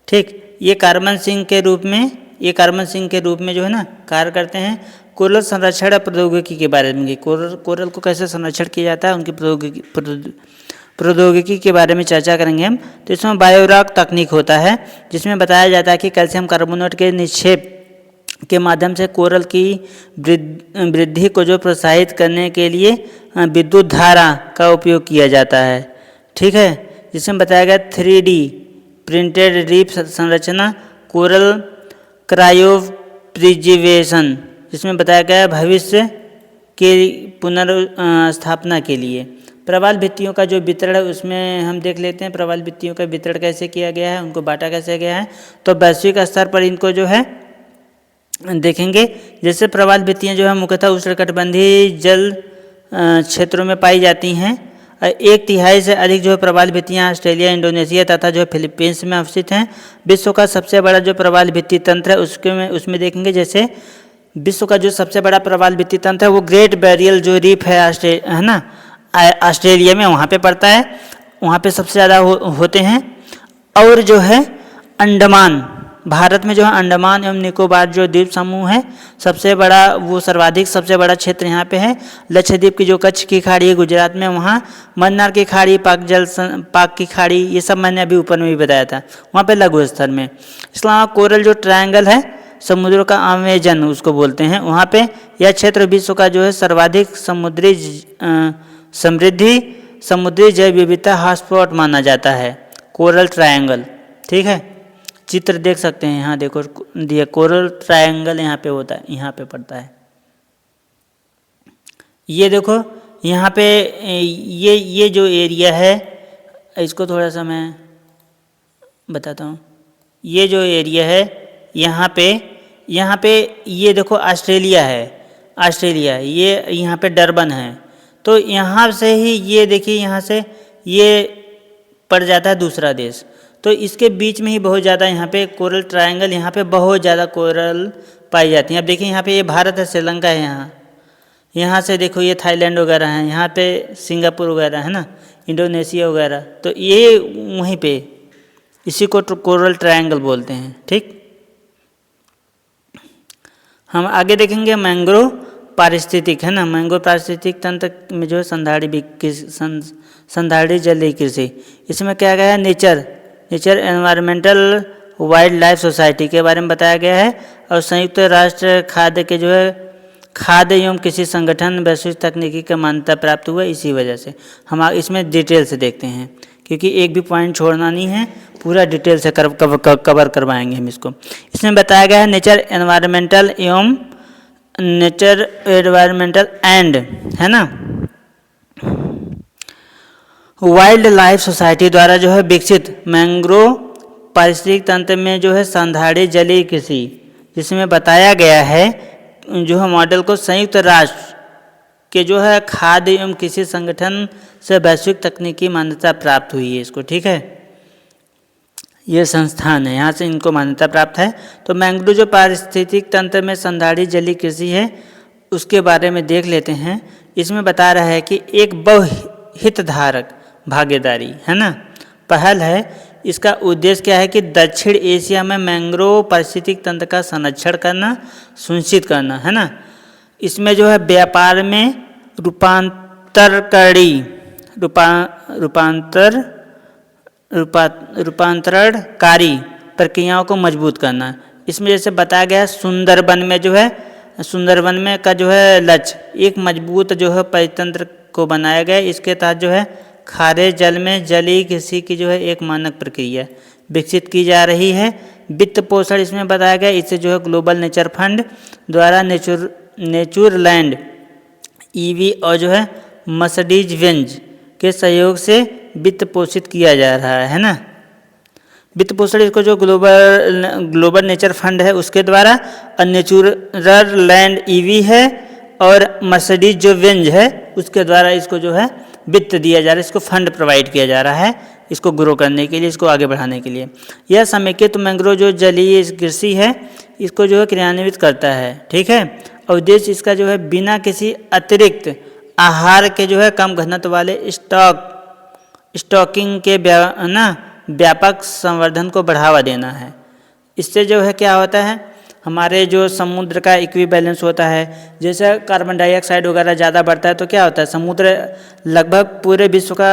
ठीक, ये कार्बन सिंक के रूप में जो है ना कार्य करते हैं। कोरल संरक्षण प्रौद्योगिकी के बारे में, कोरल को कैसे संरक्षण किया जाता है उनकी प्रौद्योगिकी के बारे में चर्चा करेंगे हम। तो इसमें बायोरॉक तकनीक होता है जिसमें बताया जाता है कि कैल्शियम कार्बोनेट के निक्षेप के माध्यम से कोरल की वृद्धि को जो प्रोत्साहित करने के लिए विद्युत धारा का उपयोग किया जाता है। ठीक है, जिसमें बताया गया 3D प्रिंटेड रीफ संरचना, कोरल क्रायोप्रिजर्वेशन, जिसमें बताया गया भविष्य के पुनर्स्थापना के लिए। प्रवाल भित्तियों का जो वितरण है उसमें हम देख लेते हैं प्रवाल भित्तियों का वितरण कैसे किया गया है, उनको बांटा कैसे गया है। तो वैश्विक स्तर पर इनको जो है देखेंगे। जैसे प्रवाल भित्तियाँ जो है मुख्यतः उष्णकटिबंधीय जल क्षेत्रों में पाई जाती हैं। 1/3 से अधिक जो है प्रवाल भित्तियाँ ऑस्ट्रेलिया, इंडोनेशिया तथा जो फिलीपींस में अवस्थित हैं। विश्व का सबसे बड़ा जो प्रवाल भित्ति तंत्र है उसमें देखेंगे। जैसे विश्व का जो सबसे बड़ा प्रवाल भित्ति तंत्र है वो ग्रेट बैरियर जो रीफ है ना, ऑस्ट्रेलिया में वहाँ पे पड़ता है, वहाँ पे सबसे ज़्यादा होते हैं। और जो है अंडमान, भारत में जो है अंडमान एवं निकोबार जो द्वीप समूह है सबसे बड़ा, वो सर्वाधिक सबसे बड़ा क्षेत्र यहाँ पे है। लक्षद्वीप की जो कच्छ की खाड़ी है गुजरात में, वहाँ मन्नार की खाड़ी, पाक की खाड़ी, ये सब मैंने अभी ऊपर में भी बताया था, वहाँ पे लघु स्तर में। इसके अलावा कोरल जो ट्रायंगल है, समुद्रों का आवेदन उसको बोलते हैं, वहाँ पे यह क्षेत्र विश्व का जो है सर्वाधिक समुद्री जैव विविधता हॉटस्पॉट माना जाता है, कोरल ट्रायंगल। ठीक है, चित्र देख सकते हैं, यहाँ देखो दिया कोरल ट्रायंगल यहाँ पे होता है, यहाँ पे पड़ता है। ये देखो यहाँ पे ये जो एरिया है, इसको थोड़ा सा मैं बताता हूँ। ये जो एरिया है यहाँ पे ये देखो ऑस्ट्रेलिया है, ये यहाँ पे डरबन है। तो यहाँ से ही ये देखिए, यहाँ से ये पड़ जाता है दूसरा देश। तो इसके बीच में ही बहुत ज़्यादा यहाँ पे कोरल ट्रायंगल, यहाँ पे बहुत ज़्यादा कोरल पाई जाती हैं। अब देखिए यहाँ पे ये भारत है, श्रीलंका है, यहाँ से देखो ये थाईलैंड वगैरह है, यहाँ पे सिंगापुर वगैरह है ना, इंडोनेशिया वगैरह। तो ये वहीं पे इसी को कोरल ट्रायंगल बोलते हैं। ठीक, हम आगे देखेंगे मैंग्रोव पारिस्थितिक, है ना, मैंग्रोव पारिस्थितिक तंत्र में जो है संधारणीय जलीय कृषि, इसमें क्या गया है nature environmental wild life society के बारे में बताया गया है। और संयुक्त राष्ट्र खाद्य के जो है खाद्य एवं कृषि संगठन वैश्विक तकनीकी का मान्यता प्राप्त हुआ। इसी वजह से हम इसमें डिटेल से देखते हैं क्योंकि एक भी पॉइंट छोड़ना नहीं है, पूरा डिटेल से कवर करवाएंगे हम इसको। इसमें बताया गया है नेचर एनवायरमेंटल एंड, है ना, वाइल्ड लाइफ सोसाइटी द्वारा जो है विकसित मैंग्रोव पारिस्थितिक तंत्र में जो है संधारणीय जलीय कृषि, जिसमें बताया गया है जो है मॉडल को संयुक्त राष्ट्र के जो है खाद्य एवं कृषि संगठन से वैश्विक तकनीकी मान्यता प्राप्त हुई है इसको, ठीक है। ये संस्थान है, यहाँ से इनको मान्यता प्राप्त है। तो मैंग्रोव जो पारिस्थितिक तंत्र में संधारी जलीय कृषि है उसके बारे में देख लेते हैं। इसमें बता रहा है कि एक बहुहितधारक भागीदारी है ना पहल है। इसका उद्देश्य क्या है कि दक्षिण एशिया में मैंग्रोव पारिस्थितिक तंत्र का संरक्षण करना सुनिश्चित करना है ना। इसमें जो है व्यापार में रूपांतरणकारी प्रक्रियाओं को मजबूत करना। इसमें जैसे बताया गया सुंदरबन में जो है सुंदरबन में का जो है लक्ष्य एक मजबूत जो है परितंत्र को बनाया गया। इसके तहत जो है खारे जल में जलीय कृषि की जो है एक मानक प्रक्रिया विकसित की जा रही है। वित्त पोषण इसमें बताया गया, इससे जो है ग्लोबल नेचर फंड द्वारा नेचरलैंड ईवी और जो है मर्सिडीज बेंज के सहयोग से वित्त पोषित किया जा रहा है ना। वित्त पोषण इसको जो ग्लोबल नेचर फंड है उसके द्वारा, और नेचरलैंड ईवी है और मर्सिडीज जो बेंज है उसके द्वारा इसको जो है वित्त दिया जा रहा है, इसको फंड प्रोवाइड किया जा रहा है इसको ग्रो करने के लिए, इसको आगे बढ़ाने के लिए। यह समेकित मैंग्रोव जो जलीय कृषि है इसको जो है क्रियान्वित करता है, ठीक है। और उद्देश्य इसका जो है बिना किसी अतिरिक्त आहार के जो है कम घनत्व वाले स्टॉकिंग के व्यापक संवर्धन को बढ़ावा देना है। इससे जो है क्या होता है हमारे जो समुद्र का इक्विबैलेंस होता है, जैसे कार्बन डाइऑक्साइड वगैरह ज़्यादा बढ़ता है तो क्या होता है समुद्र लगभग पूरे विश्व का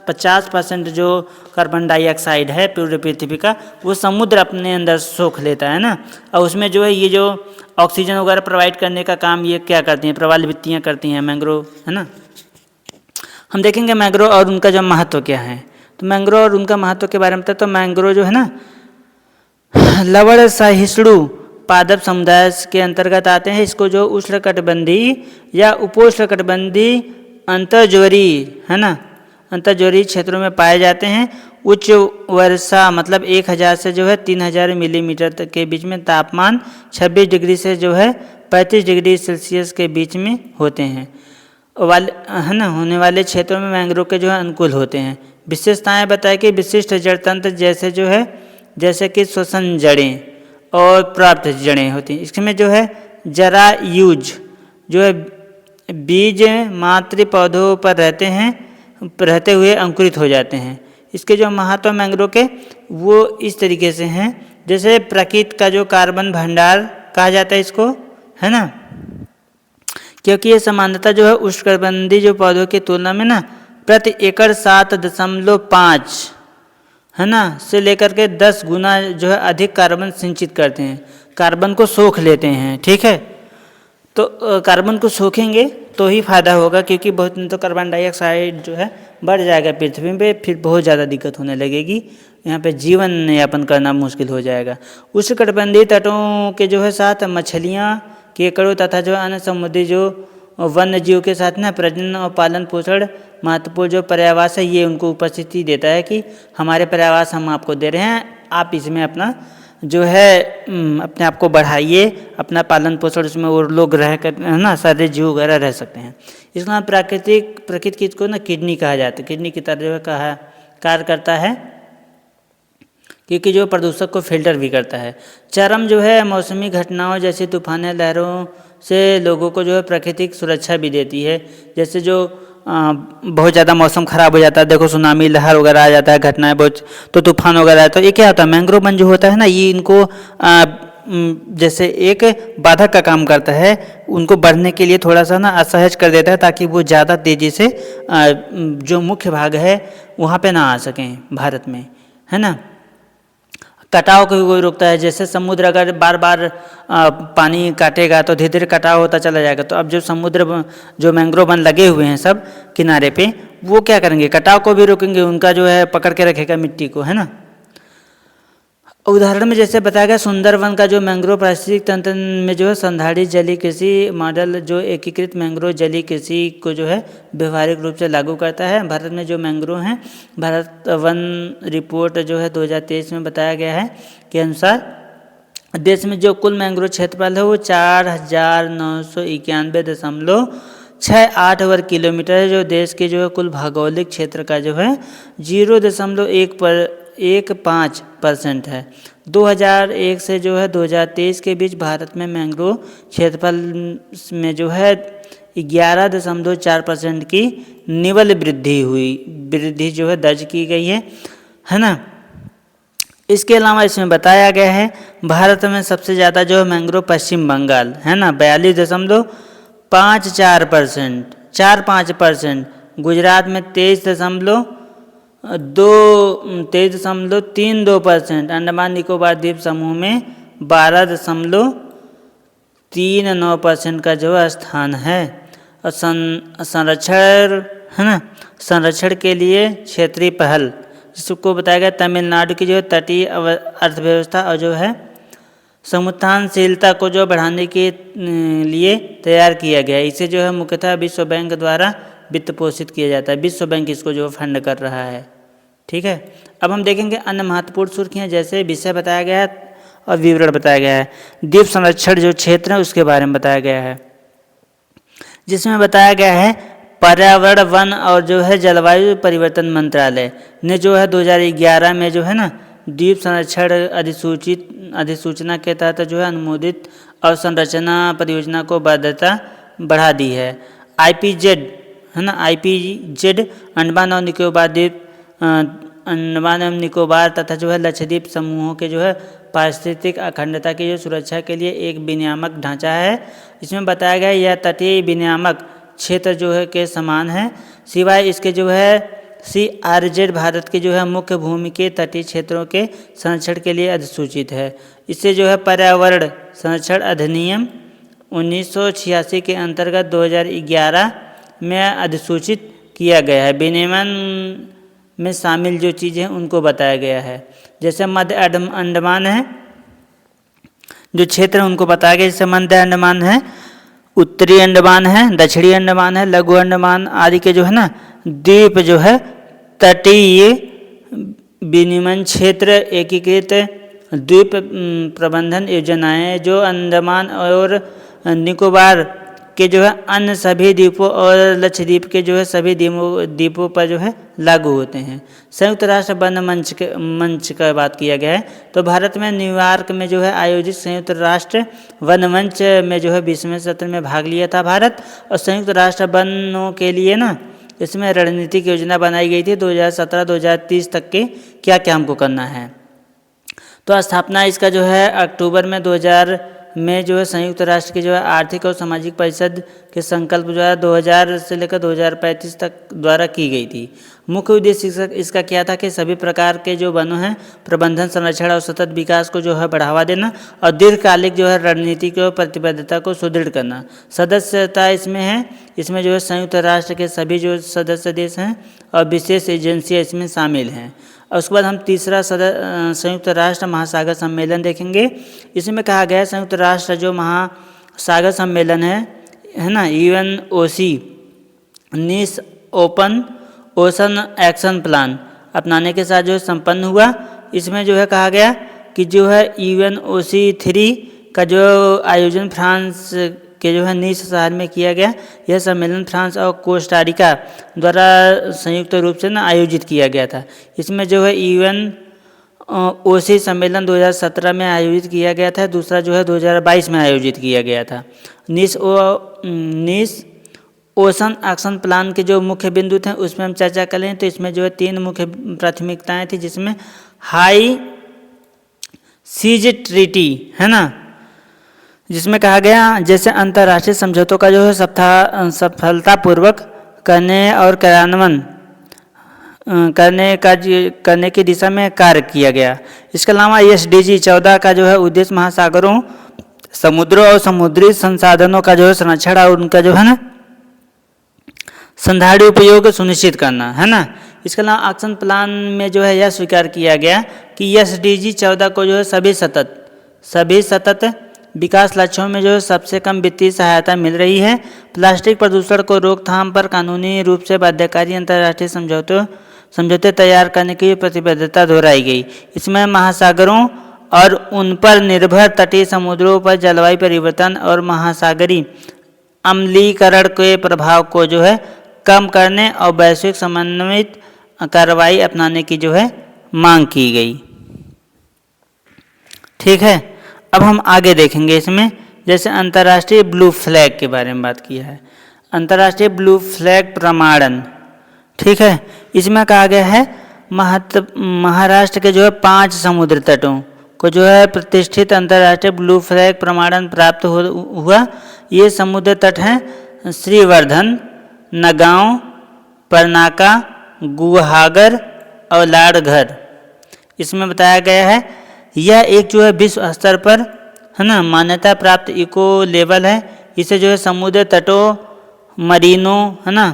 50% जो कार्बन डाइऑक्साइड है पूरे पृथ्वी का वो समुद्र अपने अंदर सोख लेता है ना। और उसमें जो है ये जो ऑक्सीजन वगैरह प्रोवाइड करने का काम ये क्या करती हैं प्रवालभित्तियाँ करती हैं मैंग्रोव, है ना। हम देखेंगे मैंग्रोव और उनका जो महत्व क्या है। तो मैंग्रोव और उनका महत्व के बारे में तो मैंग्रोव जो है ना लवण सहिष्णु पादप समुदाय के अंतर्गत आते हैं। इसको जो उष्णकटिबंधीय या उपोष्णकटिबंधीय अंतर्ज्वरीय है ना अंतर्ज्वरीय क्षेत्रों में पाए जाते हैं। उच्च वर्षा मतलब 1000 से जो है 3000 मिलीमीटर तक के बीच में तापमान 26 डिग्री से जो है 35 डिग्री सेल्सियस के बीच में होते हैं है ना होने वाले क्षेत्रों में मैंग्रोव के जो है अनुकूल होते हैं। विशेषताएं बताएं कि विशिष्ट जड़ तंत्र जैसे कि श्वसन जड़ें और प्राप्त जड़ें होती हैं। इसमें जो है जरायुज जो है बीज मात्र पौधों पर रहते हुए अंकुरित हो जाते हैं। इसके जो महत्व मैंग्रोव के वो इस तरीके से हैं, जैसे प्रकृति का जो कार्बन भंडार कहा जाता है इसको, है ना, क्योंकि ये सामान्यतः जो है उष्णकटिबंधीय जो पौधों की तुलना में ना प्रति एकड़ 7.5 है ना से लेकर के 10 गुना जो है अधिक कार्बन सिंचित करते हैं, कार्बन को सोख लेते हैं, ठीक है। तो कार्बन को सोखेंगे तो ही फायदा होगा, क्योंकि बहुत तो कार्बन डाइऑक्साइड जो है बढ़ जाएगा पृथ्वी पे, फिर बहुत ज़्यादा दिक्कत होने लगेगी, यहाँ पे जीवन यापन करना मुश्किल हो जाएगा। उष्णकटिबंधीय तटों के जो है साथ मछलियाँ केकड़ों तथा जो अन्य समुद्री जो वन्य जीव के साथ ना प्रजनन और पालन पोषण महत्वपूर्ण जो पर्यावास है ये उनको उपस्थिति देता है कि हमारे पर्यावास हम आपको दे रहे हैं, आप इसमें अपना जो है अपने आप को बढ़ाइए, अपना पालन पोषण उसमें और लोग रह कर है ना सारे जीव वगैरह रह सकते हैं। इसका प्रकृति की इसको ना किडनी कहा जाता है, किडनी की तरह जो है कार्य करता है, क्योंकि जो प्रदूषक को फिल्टर भी करता है। चरम जो है मौसमी घटनाओं जैसे तूफान लहरों से लोगों को जो है प्राकृतिक सुरक्षा भी देती है। जैसे जो बहुत ज़्यादा मौसम ख़राब हो जाता है, देखो सुनामी लहर वगैरह आ जाता है, घटनाएं बहुत, तो तूफान वगैरह है, तो ये क्या होता है मैंग्रोव वन जो होता है ना ये इनको जैसे एक बाधक का काम करता है, उनको बढ़ने के लिए थोड़ा सा ना असहज कर देता है, ताकि वो ज़्यादा तेज़ी से जो मुख्य भाग है वहाँ पे ना आ सकें भारत में, है ना। कटाव को भी कोई रोकता है, जैसे समुद्र अगर बार बार पानी काटेगा तो धीरे धीरे कटाव होता चला जाएगा। तो अब जो समुद्र जो मैंग्रोव वन लगे हुए हैं सब किनारे पे, वो क्या करेंगे कटाव को भी रोकेंगे, उनका जो है पकड़ के रखेगा मिट्टी को, है ना। उदाहरण में जैसे बताया गया सुंदरवन का जो मैंग्रोव पारिस्थितिक तंत्र में जो है संधारी जलीय कृषि मॉडल जो एकीकृत मैंग्रोव जलीय कृषि को जो है व्यवहारिक रूप से लागू करता है। भारत में जो मैंग्रोव हैं, भारत वन रिपोर्ट जो है 2023 में बताया गया है के अनुसार देश में जो कुल मैंग्रोव क्षेत्रफल है वो 4,991.68 वर्ग किलोमीटर है, जो देश के जो है कुल भौगोलिक क्षेत्र का जो है 0.15% है। 2001 से जो है 2023 के बीच भारत में मैंग्रोव क्षेत्रफल में जो है 11.4% की निवल वृद्धि जो है दर्ज की गई है ना। इसके अलावा इसमें बताया गया है भारत में सबसे ज़्यादा जो है मैंग्रोव पश्चिम बंगाल है ना 42.45%, गुजरात में 23.32%, अंडमान निकोबार द्वीप समूह में 12.39% का जो स्थान है। और संरक्षण है ना, संरक्षण के लिए क्षेत्रीय पहल जिसको बताया गया तमिलनाडु की जो है तटीय अर्थव्यवस्था और जो है समुत्थानशीलता को जो बढ़ाने के लिए तैयार किया गया है। इसे जो है मुख्यतः विश्व बैंक द्वारा वित्त पोषित किया जाता है। विश्व बैंक इसको जो फंड कर रहा है। ठीक है, अब हम देखेंगे अन्य महत्वपूर्ण सुर्खियाँ, जैसे विषय बताया गया है और विवरण बताया गया है। द्वीप संरक्षण जो क्षेत्र है उसके बारे में बताया गया है, जिसमें बताया गया है पर्यावरण, वन और जो है जलवायु परिवर्तन मंत्रालय ने जो है 2011 में जो है ना द्वीप संरक्षण अधिसूचना के तहत जो है अनुमोदित अवसंरचना परियोजना को वैधता बढ़ा दी है। IPZ है ना, IPZ अंडमान और निकोबार द्वीप, अंडमान एवं निकोबार तथा जो है लक्षद्वीप समूहों के जो है पारिस्थितिक अखंडता की जो सुरक्षा के लिए एक विनियामक ढांचा है। इसमें बताया गया यह तटीय विनियामक क्षेत्र जो है के समान है। सिवाय इसके जो है CRZ भारत के जो है मुख्य भूमि के तटीय क्षेत्रों के संरक्षण के लिए अधिसूचित है। इससे जो है पर्यावरण संरक्षण अधिनियम 1986 के अंतर्गत 2011 में अधिसूचित किया गया है। विनियमन में शामिल जो चीज़ें हैं उनको बताया गया है, जैसे मध्य अंडमान है जो क्षेत्र उनको बताया गया, जैसे मध्य अंडमान है, उत्तरी अंडमान है, दक्षिणी अंडमान है, लघु अंडमान आदि के जो है ना द्वीप जो है तटीय विनियमन क्षेत्र एकीकृत द्वीप प्रबंधन योजनाएं जो अंडमान और निकोबार के जो है अन्य सभी द्वीपों और लक्षद्वीप के जो है सभी द्वीपों पर जो है लागू होते हैं। संयुक्त राष्ट्र वन मंच का बात किया गया है, तो भारत में न्यूयॉर्क में जो है आयोजित संयुक्त राष्ट्र वन मंच में जो है 20वें सत्र में भाग लिया था भारत। और संयुक्त राष्ट्र वनों के लिए ना इसमें रणनीतिक योजना बनाई गई थी 2017-2030 तक के क्या क्या हमको करना है। तो स्थापना इसका जो है अक्टूबर में 2000 में जो है संयुक्त राष्ट्र की जो है आर्थिक और सामाजिक परिषद के संकल्प जो है 2000 से लेकर 2035 तक द्वारा की गई थी। मुख्य उद्देश्य इसका क्या था कि सभी प्रकार के जो वनों हैं प्रबंधन, संरक्षण और सतत विकास को जो है बढ़ावा देना और दीर्घकालिक जो है रणनीति को प्रतिबद्धता को सुदृढ़ करना। सदस्यता इसमें है, इसमें जो है संयुक्त राष्ट्र के सभी जो सदस्य देश हैं और विशेष एजेंसियाँ इसमें शामिल हैं। और उसके बाद हम तीसरा संयुक्त राष्ट्र महासागर सम्मेलन देखेंगे। इसमें कहा गया है संयुक्त राष्ट्र जो महासागर सम्मेलन है ना UNOC नीस ओपन ओशन एक्शन प्लान अपनाने के साथ जो संपन्न हुआ। इसमें जो है कहा गया कि जो है UNOC 3 का जो आयोजन फ्रांस के जो है नीस शहर में किया गया। यह सम्मेलन फ्रांस और कोस्टारिका द्वारा संयुक्त रूप से ना आयोजित किया गया था। इसमें जो है UNOC सम्मेलन 2017 में आयोजित किया गया था, दूसरा जो है 2022 में आयोजित किया गया था। नीस ओशन एक्शन प्लान के जो मुख्य बिंदु थे उसमें हम चर्चा करें तो इसमें जो है 3 मुख्य प्राथमिकताएं थी, जिसमें हाई सीज ट्रीटी है ना, जिसमें कहा गया जैसे अंतर्राष्ट्रीय समझौतों का जो है सफलतापूर्वक करने और कार्यान्वयन करने की दिशा में कार्य किया गया। इसके अलावा SDG 14 का जो है उद्देश्य महासागरों, समुद्रों और समुद्री संसाधनों का जो है संरक्षण और उनका जो है ना संधारण उपयोग सुनिश्चित करना है ना। इसके अलावा एक्शन प्लान में जो है यह स्वीकार किया गया कि SDG 14 को जो है सभी सतत विकास लक्ष्यों में जो है सबसे कम वित्तीय सहायता मिल रही है। प्लास्टिक प्रदूषण को रोकथाम पर कानूनी रूप से बाध्यकारी अंतर्राष्ट्रीय समझौते तैयार करने की प्रतिबद्धता दोहराई गई। इसमें महासागरों और उन पर निर्भर तटीय समुद्रों पर जलवायु परिवर्तन और महासागरीय अम्लीकरण के प्रभाव को जो है कम करने और वैश्विक समन्वित कार्रवाई अपनाने की जो है मांग की गई। ठीक है, अब हम आगे देखेंगे इसमें, जैसे अंतर्राष्ट्रीय ब्लू फ्लैग के बारे में बात किया है। अंतर्राष्ट्रीय ब्लू फ्लैग प्रमाणन, ठीक है, इसमें कहा गया है महाराष्ट्र के जो है 5 समुद्र तटों को जो है प्रतिष्ठित अंतर्राष्ट्रीय ब्लू फ्लैग प्रमाणन प्राप्त हुआ। ये समुद्र तट हैं श्रीवर्धन, नगांव, परनाका, गुहागर और लाड़घर। इसमें बताया गया है यह एक जो है विश्व स्तर पर है ना मान्यता प्राप्त इको लेवल है। इसे जो है समुद्र तटों, मरीनों है ना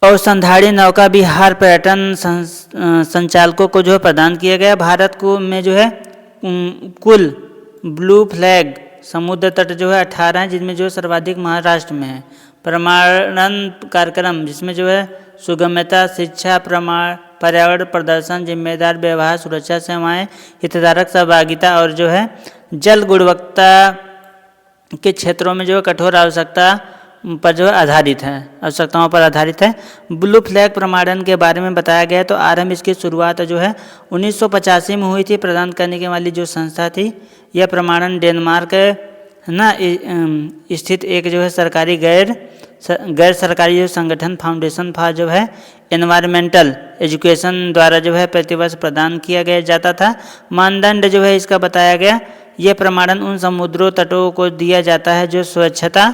और संधाड़ी नौका विहार पर्यटन संचालकों को जो है प्रदान किया गया। भारत को में जो है कुल ब्लू फ्लैग समुद्र तट जो है 18 हैं, जिनमें जो है सर्वाधिक महाराष्ट्र में है। प्रमाणन कार्यक्रम जिसमें जो है सुगम्यता, शिक्षा, पर्यावरण प्रदर्शन, जिम्मेदार व्यवहार, सुरक्षा सेवाएं, हितधारक सहभागिता और जो है जल गुणवत्ता के क्षेत्रों में जो है कठोर आवश्यकता पर जो है आधारित है, आवश्यकताओं पर आधारित है। ब्लू फ्लैग प्रमाणन के बारे में बताया गया तो आरंभ इसकी शुरुआत जो है 1985 में हुई थी। प्रदान करने वाली जो संस्था थी यह प्रमाणन डेनमार्क ना स्थित एक जो है सरकारी गैर सरकारी जो संगठन फाउंडेशन फॉर जो है एनवायरमेंटल एजुकेशन द्वारा जो है प्रतिवर्ष प्रदान किया गया जाता था। मानदंड जो है इसका बताया गया, यह प्रमाणन उन समुद्रों तटों को दिया जाता है जो स्वच्छता,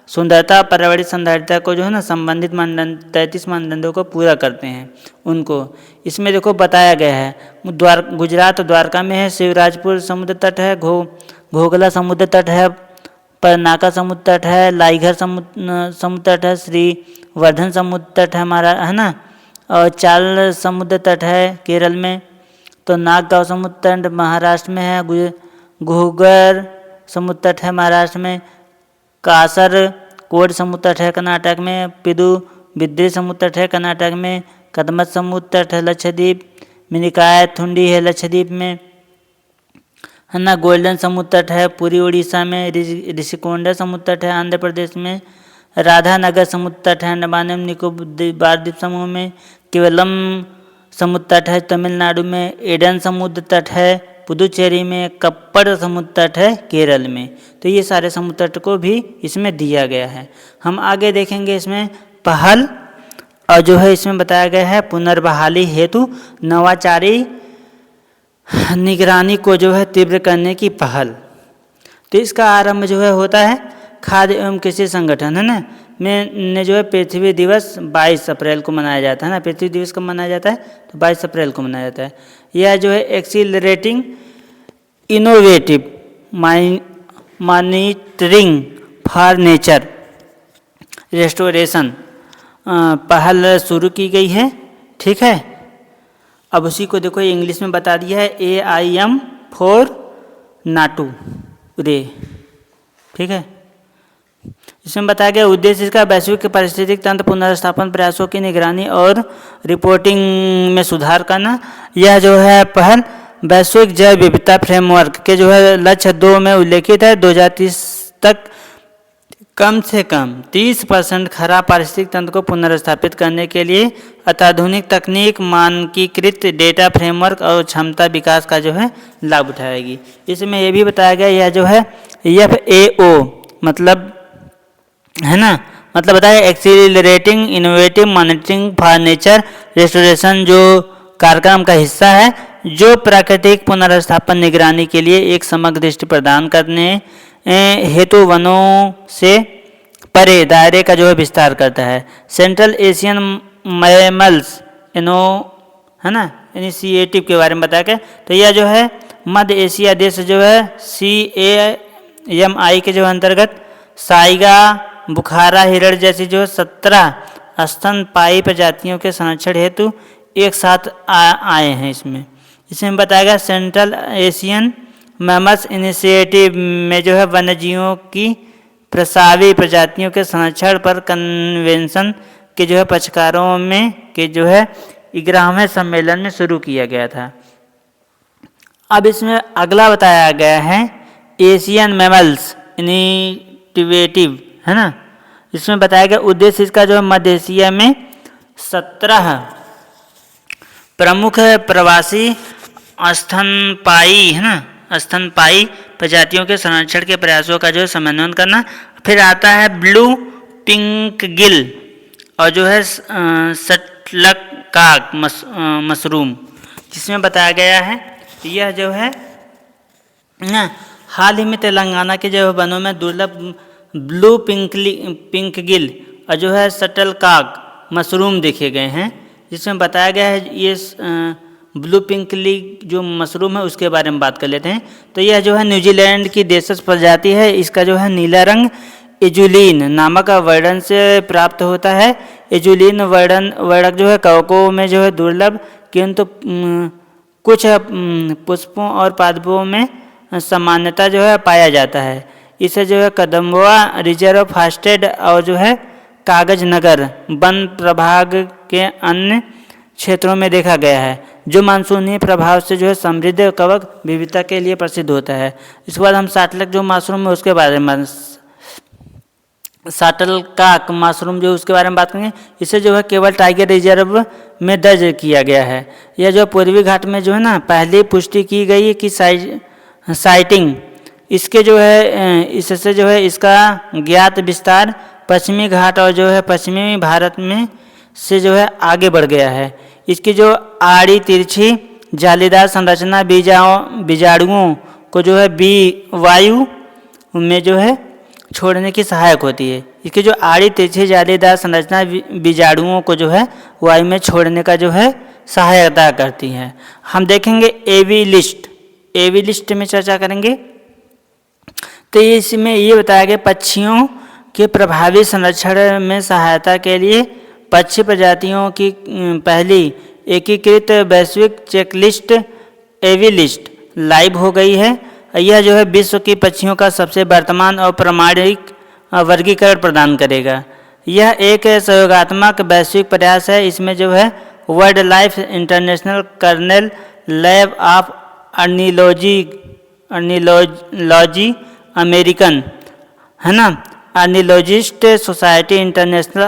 सुंदरता, पर्यावरणीय संधारिता को जो है ना संबंधित मानदंड 33 मानदंडों को पूरा करते हैं उनको। इसमें देखो बताया गया है गुजरात द्वारका में है शिवराजपुर समुद्र तट है, घोघला समुद्र तट है, परनाका समुद्र तट है, लाईघर समुद्र तट है, श्रीवर्धन समुद्र तट है हमारा है ना, और चाल समुद्र तट है केरल में, तो नागगांव समुद्र तट महाराष्ट्र में है, घोघर समुद्र तट है महाराष्ट्र में, कासर कोड समुद्र तट है कर्नाटक में, बिद्री समुद्र तट है कर्नाटक में, कदमत समुद्र तट है लक्षद्वीप, मिनिकाय थुंडी है लक्षद्वीप में है ना, गोल्डन समुद्र तट है पूरी उड़ीसा में, ऋषिकोंडा समुद्र तट है आंध्र प्रदेश में, राधानगर समुद्र तट है अंडमान एवं निकोबार द्वीप समूह में, केवलम समुद्र तट है तमिलनाडु में, एडन समुद्र तट है पुदुचेरी में, कप्पड़ समुद्र तट है केरल में। तो ये सारे समुद्र तट को भी इसमें दिया गया है। हम आगे देखेंगे इसमें पहल, और जो है इसमें बताया गया है पुनर्बहाली हेतु नवाचारी निगरानी को जो है तीव्र करने की पहल। तो इसका आरंभ जो है होता है खाद्य एवं कृषि संगठन है ना में जो है पृथ्वी दिवस 22 अप्रैल को मनाया जाता है ना। पृथ्वी दिवस कब मनाया जाता है? तो 22 अप्रैल को मनाया जाता है। यह जो है accelerating innovative monitoring for nature restoration पहल शुरू की गई है। ठीक है, अब उसी को देखो इंग्लिश में बता दिया है AIM फॉर नाटू रे। ठीक है, इसमें बताया गया उद्देश्य इसका वैश्विक पारिस्थितिक तंत्र पुनर्स्थापन प्रयासों की निगरानी और रिपोर्टिंग में सुधार करना। यह जो है पहल वैश्विक जैव विविधता फ्रेमवर्क के जो है लक्ष्य 2 में उल्लेखित है। 2030 तक कम से कम 30% खराब पारिस्थितिक तंत्र को पुनर्स्थापित करने के लिए अत्याधुनिक तकनीक, मानकीकृत डेटा फ्रेमवर्क और क्षमता विकास का जो है लाभ उठाएगी। इसमें यह भी बताया गया यह जो है FAO मतलब है ना, मतलब बताया accelerating innovative monitoring for nature restoration जो कार्यक्रम का हिस्सा है, जो प्राकृतिक पुनर्स्थापन निगरानी के लिए एक समग्र दृष्टि प्रदान करने हेतु वनों से परे दायरे का जो है विस्तार करता है। सेंट्रल एशियन मैमल्स है ना इनिशिएटिव के बारे में बताया गया। तो यह जो है मध्य एशिया देश जो है CAMI के जो अंतर्गत साइगा, बुखारा हिरण जैसी जो 17 स्तनपायी प्रजातियों के संरक्षण हेतु एक साथ आए हैं। इसमें बताया गया सेंट्रल एशियन मैमल्स इनिशिएटिव में जो है वन्यजीवों की प्रस्तावित प्रजातियों के संरक्षण पर कन्वेंशन के जो है पक्षकारों में के जो है 11वें सम्मेलन में शुरू किया गया था। अब इसमें अगला बताया गया है एशियन मैमल्स इनिटिवेटिव, है ना। इसमें बताया गया उद्देश्य इसका जो है मध्य एशिया में 17 प्रमुख प्रवासी स्तनपायी, है ना, स्तनपायी प्रजातियों के संरक्षण के प्रयासों का जो है समन्वय करना। फिर आता है ब्लू पिंक गिल और जो है सटलक काक मशरूम, जिसमें बताया गया है यह जो है ना हाल ही में तेलंगाना के जो वनों में दुर्लभ ब्लू पिंक गिल और जो है सटल काक मशरूम देखे गए हैं, जिसमें बताया गया है ये ब्लू पिंकली जो मशरूम है उसके बारे में बात कर लेते हैं। तो यह जो है न्यूजीलैंड की देशज प्रजाति है। इसका जो है नीला रंग एजुलिन नामक वर्णन से प्राप्त होता है। एजुलिन वर्णक जो है कवकों में जो है दुर्लभ, किंतु कुछ पुष्पों और पादपों में सामान्यता जो है पाया जाता है। इसे जो है कदम्बा रिजर्व फॉरेस्ट और जो है कागज नगर वन प्रभाग के अन्य क्षेत्रों में देखा गया है, जो मानसूनी प्रभाव से जो है समृद्ध कवक विविधता के लिए प्रसिद्ध होता है। इसके बाद हम साटलक जो मशरूम है उसके बारे में, साटल काक मशरूम जो उसके बारे में बात करेंगे। इसे जो है केवल टाइगर रिजर्व में दर्ज किया गया है। यह जो पूर्वी घाट में जो है ना पहली पुष्टि की गई है कि साइटिंग इसके जो है इससे जो है इसका ज्ञात विस्तार पश्चिमी घाट और जो है पश्चिमी भारत में से जो है आगे बढ़ गया है। इसकी जो आड़ी तिरछी जालीदार संरचना बीजाणुओं को जो है वायु में जो है छोड़ने की सहायक होती है। इसकी जो आड़ी तिरछी जालीदार संरचना बीजाणुओं को जो है वायु में छोड़ने का जो है सहायता करती है। हम देखेंगे एवी लिस्ट में चर्चा करेंगे। तो इसमें ये बताया गया पक्षियों के प्रभावी संरक्षण में सहायता के लिए पक्षी प्रजातियों की पहली एकीकृत वैश्विक चेकलिस्ट एवी लिस्ट लाइव हो गई है। यह जो है विश्व की पक्षियों का सबसे वर्तमान और प्रमाणिक वर्गीकरण प्रदान करेगा। यह एक सहयोगात्मक वैश्विक प्रयास है। इसमें जो है world life international Cornell lab of ornithology American, है ना, अर्नियोलॉजिस्ट सोसाइटी इंटरनेशनल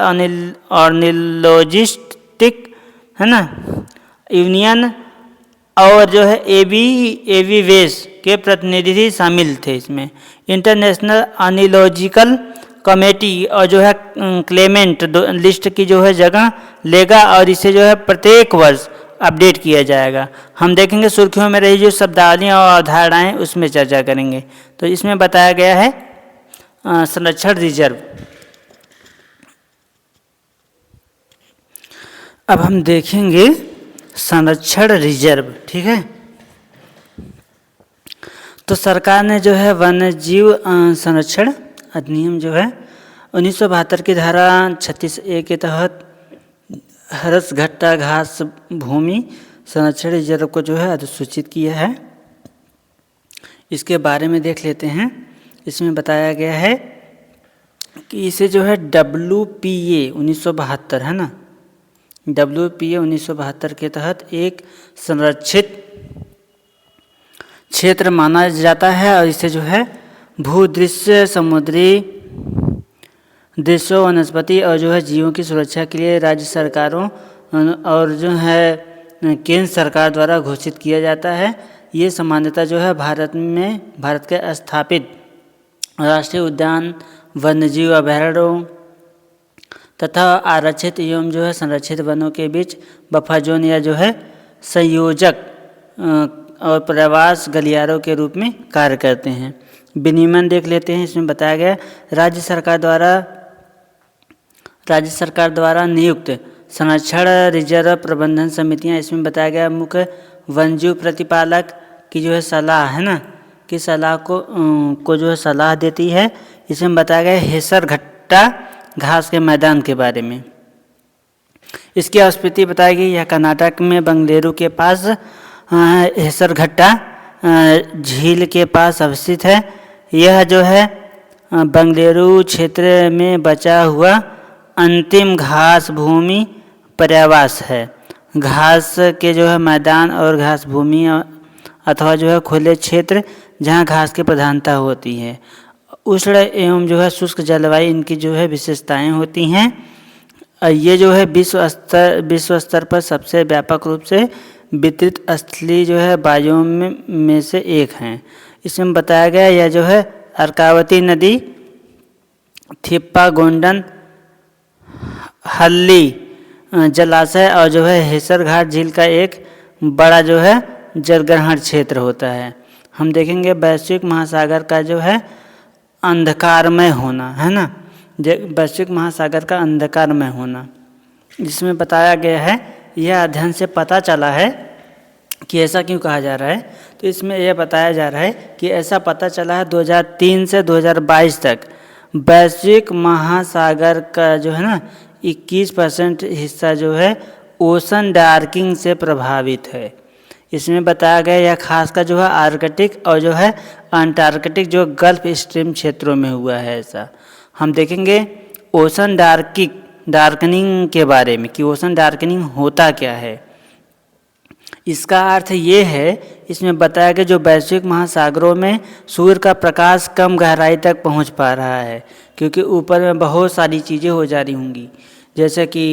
ऑर्नियोलॉजिस्टिक, है ना, यूनियन और जो है एवीवेस के प्रतिनिधि शामिल थे। इसमें इंटरनेशनल ऑर्नियोलॉजिकल कमेटी और जो है क्लेमेंट लिस्ट की जो है जगह लेगा और इसे जो है प्रत्येक वर्ष अपडेट किया जाएगा। हम देखेंगे सुर्खियों में रही जो शब्दावलियाँ और अवधारणाएँ उसमें चर्चा करेंगे। तो इसमें बताया गया है संरक्षण रिजर्व। अब हम देखेंगे संरक्षण रिजर्व, ठीक है। तो सरकार ने जो है वन्य जीव संरक्षण अधिनियम जो है 1972 की धारा 36A के तहत हरसघट्टा घास भूमि संरक्षण रिजर्व को जो है अधिसूचित किया है। इसके बारे में देख लेते हैं। इसमें बताया गया है कि इसे जो है WPA 1972, है ना, WPA 1972 के तहत एक संरक्षित क्षेत्र माना जाता है और इसे जो है भूदृश्य समुद्री दृश्यों वनस्पति और जो है जीवों की सुरक्षा के लिए राज्य सरकारों और जो है केंद्र सरकार द्वारा घोषित किया जाता है। ये सामान्यतः जो है भारत के स्थापित राष्ट्रीय उद्यान, वन्यजीव अभयारण्यों तथा आरक्षित एवं जो है संरक्षित वनों के बीच बफर जोन या जो है संयोजक और प्रवास गलियारों के रूप में कार्य करते हैं। विनियमन देख लेते हैं। इसमें बताया गया राज्य सरकार द्वारा नियुक्त संरक्षण रिजर्व प्रबंधन समितियां। इसमें बताया गया मुख्य वन्यजीव प्रतिपालक की जो है सलाह, है ना, की सलाह को जो है सलाह देती है। इसमें बताया गया हेसरघट्टा घास के मैदान के बारे में। इसकी स्थिति बताई गई। यह कर्नाटक में बंगलुरु के पास हेसरघट्टा झील के पास अवस्थित है। यह जो है बंगलुरु क्षेत्र में बचा हुआ अंतिम घास भूमि पर्यावास है। घास के जो है मैदान और घास भूमि अथवा जो है खुले क्षेत्र जहाँ घास की प्रधानता होती है। उष्ण एवं जो है शुष्क जलवायु इनकी जो है विशेषताएं होती हैं। ये जो है विश्व स्तर पर सबसे व्यापक रूप से वितरित स्थलीय जो है बायोम में से एक हैं। इसमें बताया गया यह जो है अर्कावती नदी, थिप्पा गोंडन, हल्ली जलाशय और जो है हेसर घाट झील का एक बड़ा जो है जलग्रहण क्षेत्र होता है। हम देखेंगे वैश्विक महासागर का जो है अंधकारमय होना, है ना, वैश्विक महासागर का अंधकारमय होना, जिसमें बताया गया है, यह अध्ययन से पता चला है कि ऐसा क्यों कहा जा रहा है। तो इसमें यह बताया जा रहा है कि ऐसा पता चला है 2003 से 2022 तक वैश्विक महासागर का जो है ना 21% हिस्सा जो है ओशन डार्किंग से प्रभावित है। इसमें बताया गया यह खासकर जो है आर्कटिक और जो है अंटार्कटिक जो गल्फ स्ट्रीम क्षेत्रों में हुआ है। ऐसा हम देखेंगे ओशन डार्कनिंग के बारे में कि ओशन डार्कनिंग होता क्या है। इसका अर्थ ये है, इसमें बताया गया जो वैश्विक महासागरों में सूर्य का प्रकाश कम गहराई तक पहुंच पा रहा है, क्योंकि ऊपर में बहुत सारी चीज़ें हो जा रही होंगी, जैसे कि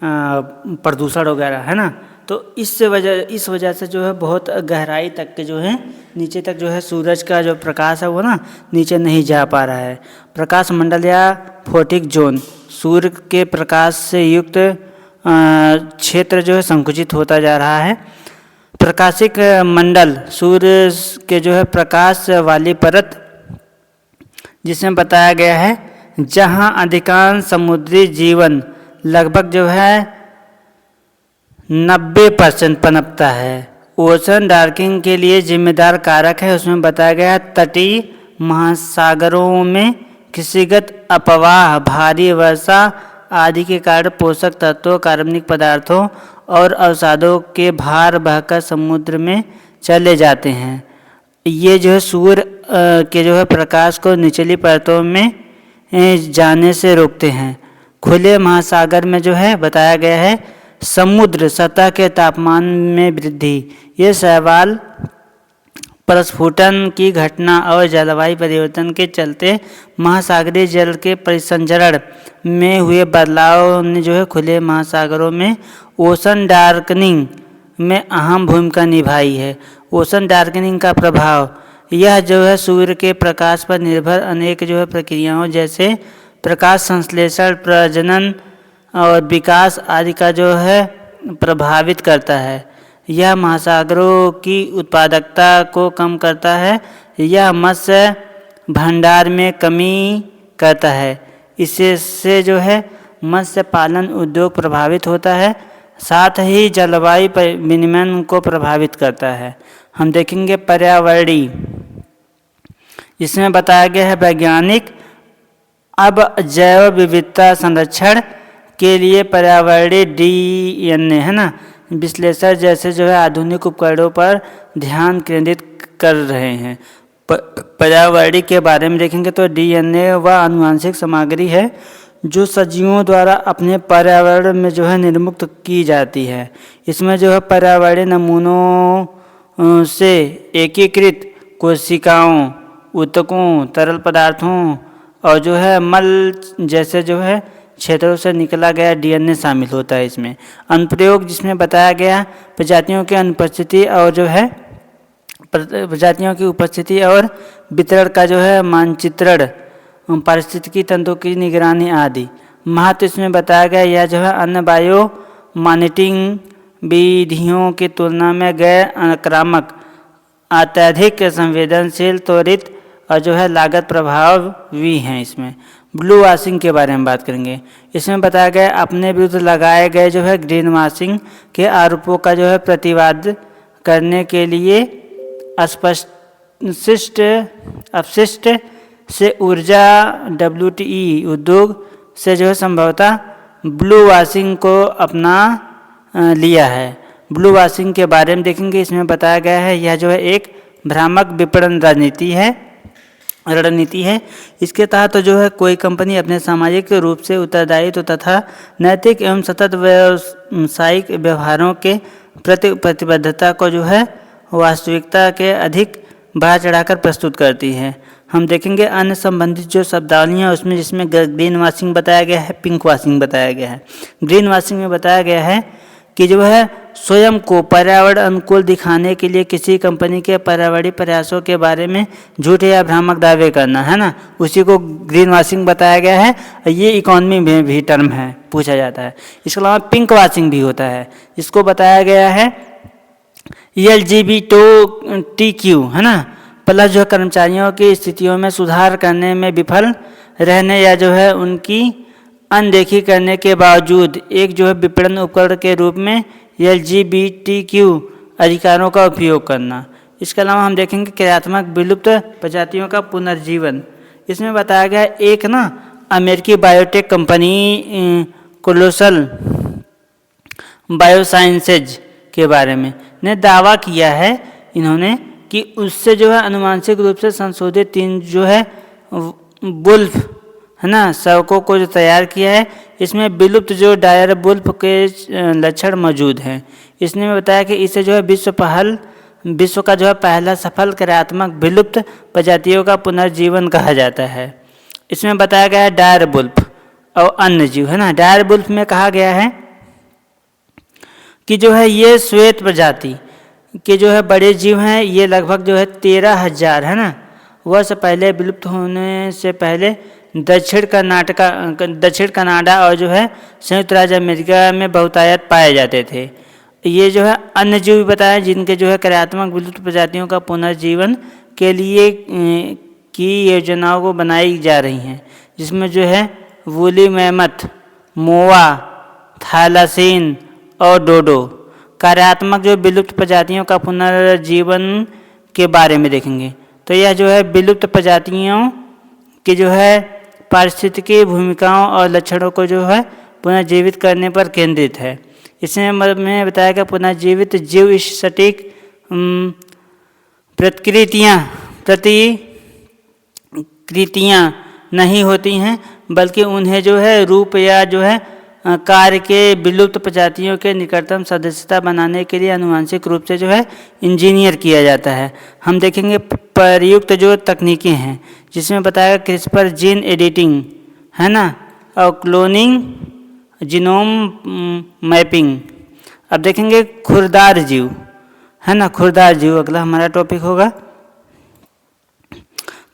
प्रदूषण वगैरह, है ना। तो इस वजह से जो है बहुत गहराई तक के जो है नीचे तक जो है सूरज का जो प्रकाश है वो ना नीचे नहीं जा पा रहा है। प्रकाश मंडल या फोटिक जोन, सूर्य के प्रकाश से युक्त क्षेत्र जो है संकुचित होता जा रहा है। प्रकाशिक मंडल, सूर्य के जो है प्रकाश वाली परत, जिसमें बताया गया है जहां अधिकांश समुद्री जीवन लगभग जो है 90% पनपता है। ओशन डार्किंग के लिए जिम्मेदार कारक है, उसमें बताया गया है तटीय महासागरों में कृषिगत अपवाह, भारी वर्षा आदि के कारण पोषक तत्वों, कार्बनिक पदार्थों और अवसादों के भार बहकर समुद्र में चले जाते हैं। ये जो है सूर्य के जो है प्रकाश को निचली परतों में जाने से रोकते हैं। खुले महासागर में जो है बताया गया है समुद्र सतह के तापमान में वृद्धि, ये शैवाल प्रस्फुटन की घटना और जलवायु परिवर्तन के चलते महासागरीय जल के परिसंचरण में हुए बदलाव ने जो है खुले महासागरों में ओशन डार्कनिंग में अहम भूमिका निभाई है। ओशन डार्कनिंग का प्रभाव, यह जो है सूर्य के प्रकाश पर निर्भर अनेक जो है प्रक्रियाओं जैसे प्रकाश संश्लेषण, प्रजनन और विकास आदि का जो है प्रभावित करता है। यह महासागरों की उत्पादकता को कम करता है। यह मत्स्य भंडार में कमी करता है। इससे जो है मत्स्य पालन उद्योग प्रभावित होता है, साथ ही जलवायु विनियमन को प्रभावित करता है। हम देखेंगे पर्यावरणीय, इसमें बताया गया है वैज्ञानिक अब जैव विविधता संरक्षण के लिए पर्यावरणीय DNA, है ना, विश्लेषण जैसे जो है आधुनिक उपकरणों पर ध्यान केंद्रित कर रहे हैं। पर्यावरणीय के बारे में देखेंगे तो DNA वह आनुवंशिक सामग्री है जो सजीवों द्वारा अपने पर्यावरण में जो है निर्मुक्त की जाती है। इसमें जो है पर्यावरणीय नमूनों से एकीकृत कोशिकाओं, ऊतकों, तरल पदार्थों और जो है मल जैसे जो है क्षेत्रों से निकला गया DNA शामिल होता है। इसमें अनुप्रयोग, जिसमें बताया गया प्रजातियों की अनुपस्थिति और जो है प्रजातियों की उपस्थिति और वितरण का जो है मानचित्रण, पारिस्थितिकी तंत्रों की निगरानी आदि। महत्व, इसमें बताया गया यह जो है अन्य बायो मॉनिटरिंग विधियों की तुलना में गैर आक्रामक, अत्यधिक संवेदनशील, त्वरित और जो है लागत प्रभावी हैं। इसमें ब्लू वॉशिंग के बारे में बात करेंगे। इसमें बताया गया अपने विरुद्ध लगाए गए जो है ग्रीन वॉशिंग के आरोपों का जो है प्रतिवाद करने के लिए अपशिष्ट से ऊर्जा WTE उद्योग से जो है संभवतः ब्लू वॉशिंग को अपना लिया है। ब्लू वॉशिंग के बारे में देखेंगे। इसमें बताया गया है यह जो है एक भ्रामक विपणन रणनीति है। इसके तहत जो है कोई कंपनी अपने सामाजिक रूप से उत्तरदायित्व तथा नैतिक एवं सतत व्यावसायिक व्यवहारों के प्रति प्रतिबद्धता को जो है वास्तविकता के अधिक बढ़ा चढ़ाकर प्रस्तुत करती है। हम देखेंगे अन्य संबंधित जो शब्दावलियाँ उसमें, जिसमें ग्रीन वॉशिंग बताया गया है, पिंक वॉशिंग बताया गया है। ग्रीन वॉशिंग में बताया गया है कि जो है स्वयं को पर्यावरण अनुकूल दिखाने के लिए किसी कंपनी के पर्यावरणीय प्रयासों के बारे में झूठे या भ्रामक दावे करना, है ना, उसी को ग्रीन वॉशिंग बताया गया है। ये इकोनॉमी में भी टर्म है, पूछा जाता है। इसके अलावा पिंक वॉशिंग भी होता है, इसको बताया गया है LGBTQ, है ना, प्लस जो कर्मचारियों की स्थितियों में सुधार करने में विफल रहने या जो है उनकी अनदेखी करने के बावजूद एक जो है विपणन उपकरण के रूप में LGBTQ अधिकारों का उपयोग करना। इसके अलावा हम देखेंगे क्रियात्मक विलुप्त प्रजातियों का पुनर्जीवन। इसमें बताया गया एक ना अमेरिकी बायोटेक कंपनी कोलोसल बायोसाइंसेज के बारे में ने दावा किया है इन्होंने कि उससे जो है अनुवांशिक रूप से संशोधित 3 जो है वुल्फ, है ना, शवकों को जो तैयार किया है, इसमें विलुप्त जो डायर वुल्फ के लक्षण मौजूद हैं। इसने बताया कि इसे जो है विश्व का जो है पहला सफल क्रियात्मक विलुप्त प्रजातियों का पुनर्जीवन कहा जाता है। इसमें बताया गया है डायर वुल्फ और अन्य जीव, है ना। डायर वुल्फ में कहा गया है कि जो है ये श्वेत प्रजाति के जो है बड़े जीव हैं, ये लगभग जो है 13,000, है ना, वर्ष पहले विलुप्त होने से पहले दक्षिण कनाडा और जो है संयुक्त राज्य अमेरिका में बहुतायत पाए जाते थे। ये जो है अन्य जीव भी बताया जिनके जो है क्रियात्मक विलुप्त प्रजातियों का पुनर्जीवन के लिए की योजनाओं को बनाई जा रही हैं, जिसमें जो है वूली मैमथ, मोआ, थैलासीन और डोडो। कार्यात्मक जो विलुप्त प्रजातियों का पुनर्जीवन के बारे में देखेंगे तो यह जो है विलुप्त प्रजातियों की जो है पारिस्थितिकी भूमिकाओं और लक्षणों को जो है पुनर्जीवित करने पर केंद्रित है। इसमें में बताया गया पुनर्जीवित जीव इस सटीक प्रतिकृतियाँ नहीं होती हैं, बल्कि उन्हें जो है रूप या जो है कार्य के विलुप्त प्रजातियों के निकटतम सदस्यता बनाने के लिए आनुवंशिक रूप से जो है इंजीनियर किया जाता है। हम देखेंगे प्रयुक्त जो तकनीकें हैं, जिसमें बताया क्रिस्पर जीन एडिटिंग, है ना, और क्लोनिंग, जीनोम मैपिंग। अब देखेंगे खुरदार जीव, है ना, खुरदार जीव अगला हमारा टॉपिक होगा।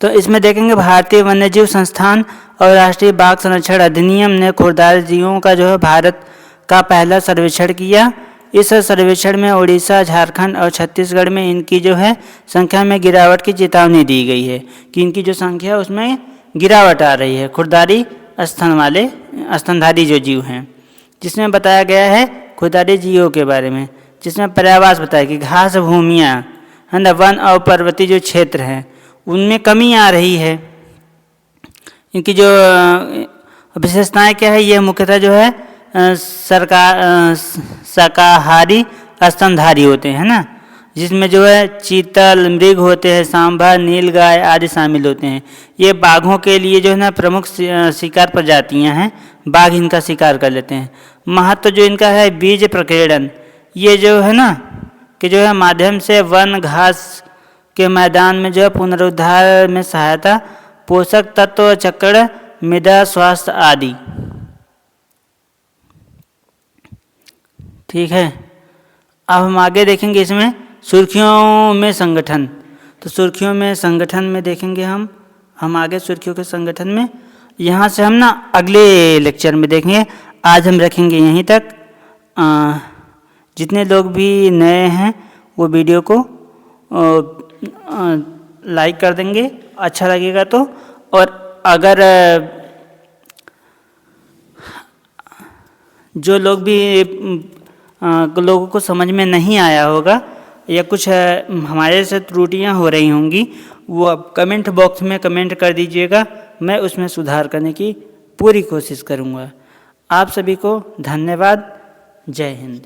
तो इसमें देखेंगे भारतीय वन्यजीव संस्थान और राष्ट्रीय बाघ संरक्षण अधिनियम ने खुरदार जीवों का जो है भारत का पहला सर्वेक्षण किया। इस सर्वेक्षण में उड़ीसा, झारखंड और छत्तीसगढ़ में इनकी जो है संख्या में गिरावट की चेतावनी दी गई है कि इनकी जो संख्या उसमें गिरावट आ रही है, खुरदारी स्तनधारी जो जीव हैं। जिसमें बताया गया है खुरदारी जीवों के बारे में, जिसमें पर्यावास बताया कि घास भूमियाँ, है ना, वन और पर्वतीय जो क्षेत्र हैं उनमें कमी आ रही है। इनकी जो विशेषताएं क्या है, ये मुख्यतः जो है शाकाहारी स्तनधारी होते हैं, ना, जिसमें जो है चीतल, मृग होते हैं, सांभर, नीलगाय आदि शामिल होते हैं। ये बाघों के लिए जो है ना प्रमुख शिकार प्रजातियां हैं, बाघ इनका शिकार कर लेते हैं। महत्व जो इनका है बीज प्रकीर्णन, ये जो है ना कि जो है माध्यम से वन घास के मैदान में जो है पुनरुद्धार में सहायता, पोषक तत्व चक्र, मृदा स्वास्थ्य आदि। ठीक है, अब हम आगे देखेंगे इसमें सुर्खियों में संगठन। तो सुर्खियों में संगठन में देखेंगे हम आगे सुर्खियों के संगठन में, यहाँ से हम ना अगले लेक्चर में देखेंगे। आज हम रखेंगे यहीं तक। जितने लोग भी नए हैं वो वीडियो को लाइक कर देंगे अच्छा लगेगा तो, और अगर जो लोग भी लोगों को समझ में नहीं आया होगा या कुछ हमारे से त्रुटियां हो रही होंगी, वो आप कमेंट बॉक्स में कमेंट कर दीजिएगा, मैं उसमें सुधार करने की पूरी कोशिश करूँगा। आप सभी को धन्यवाद। जय हिंद।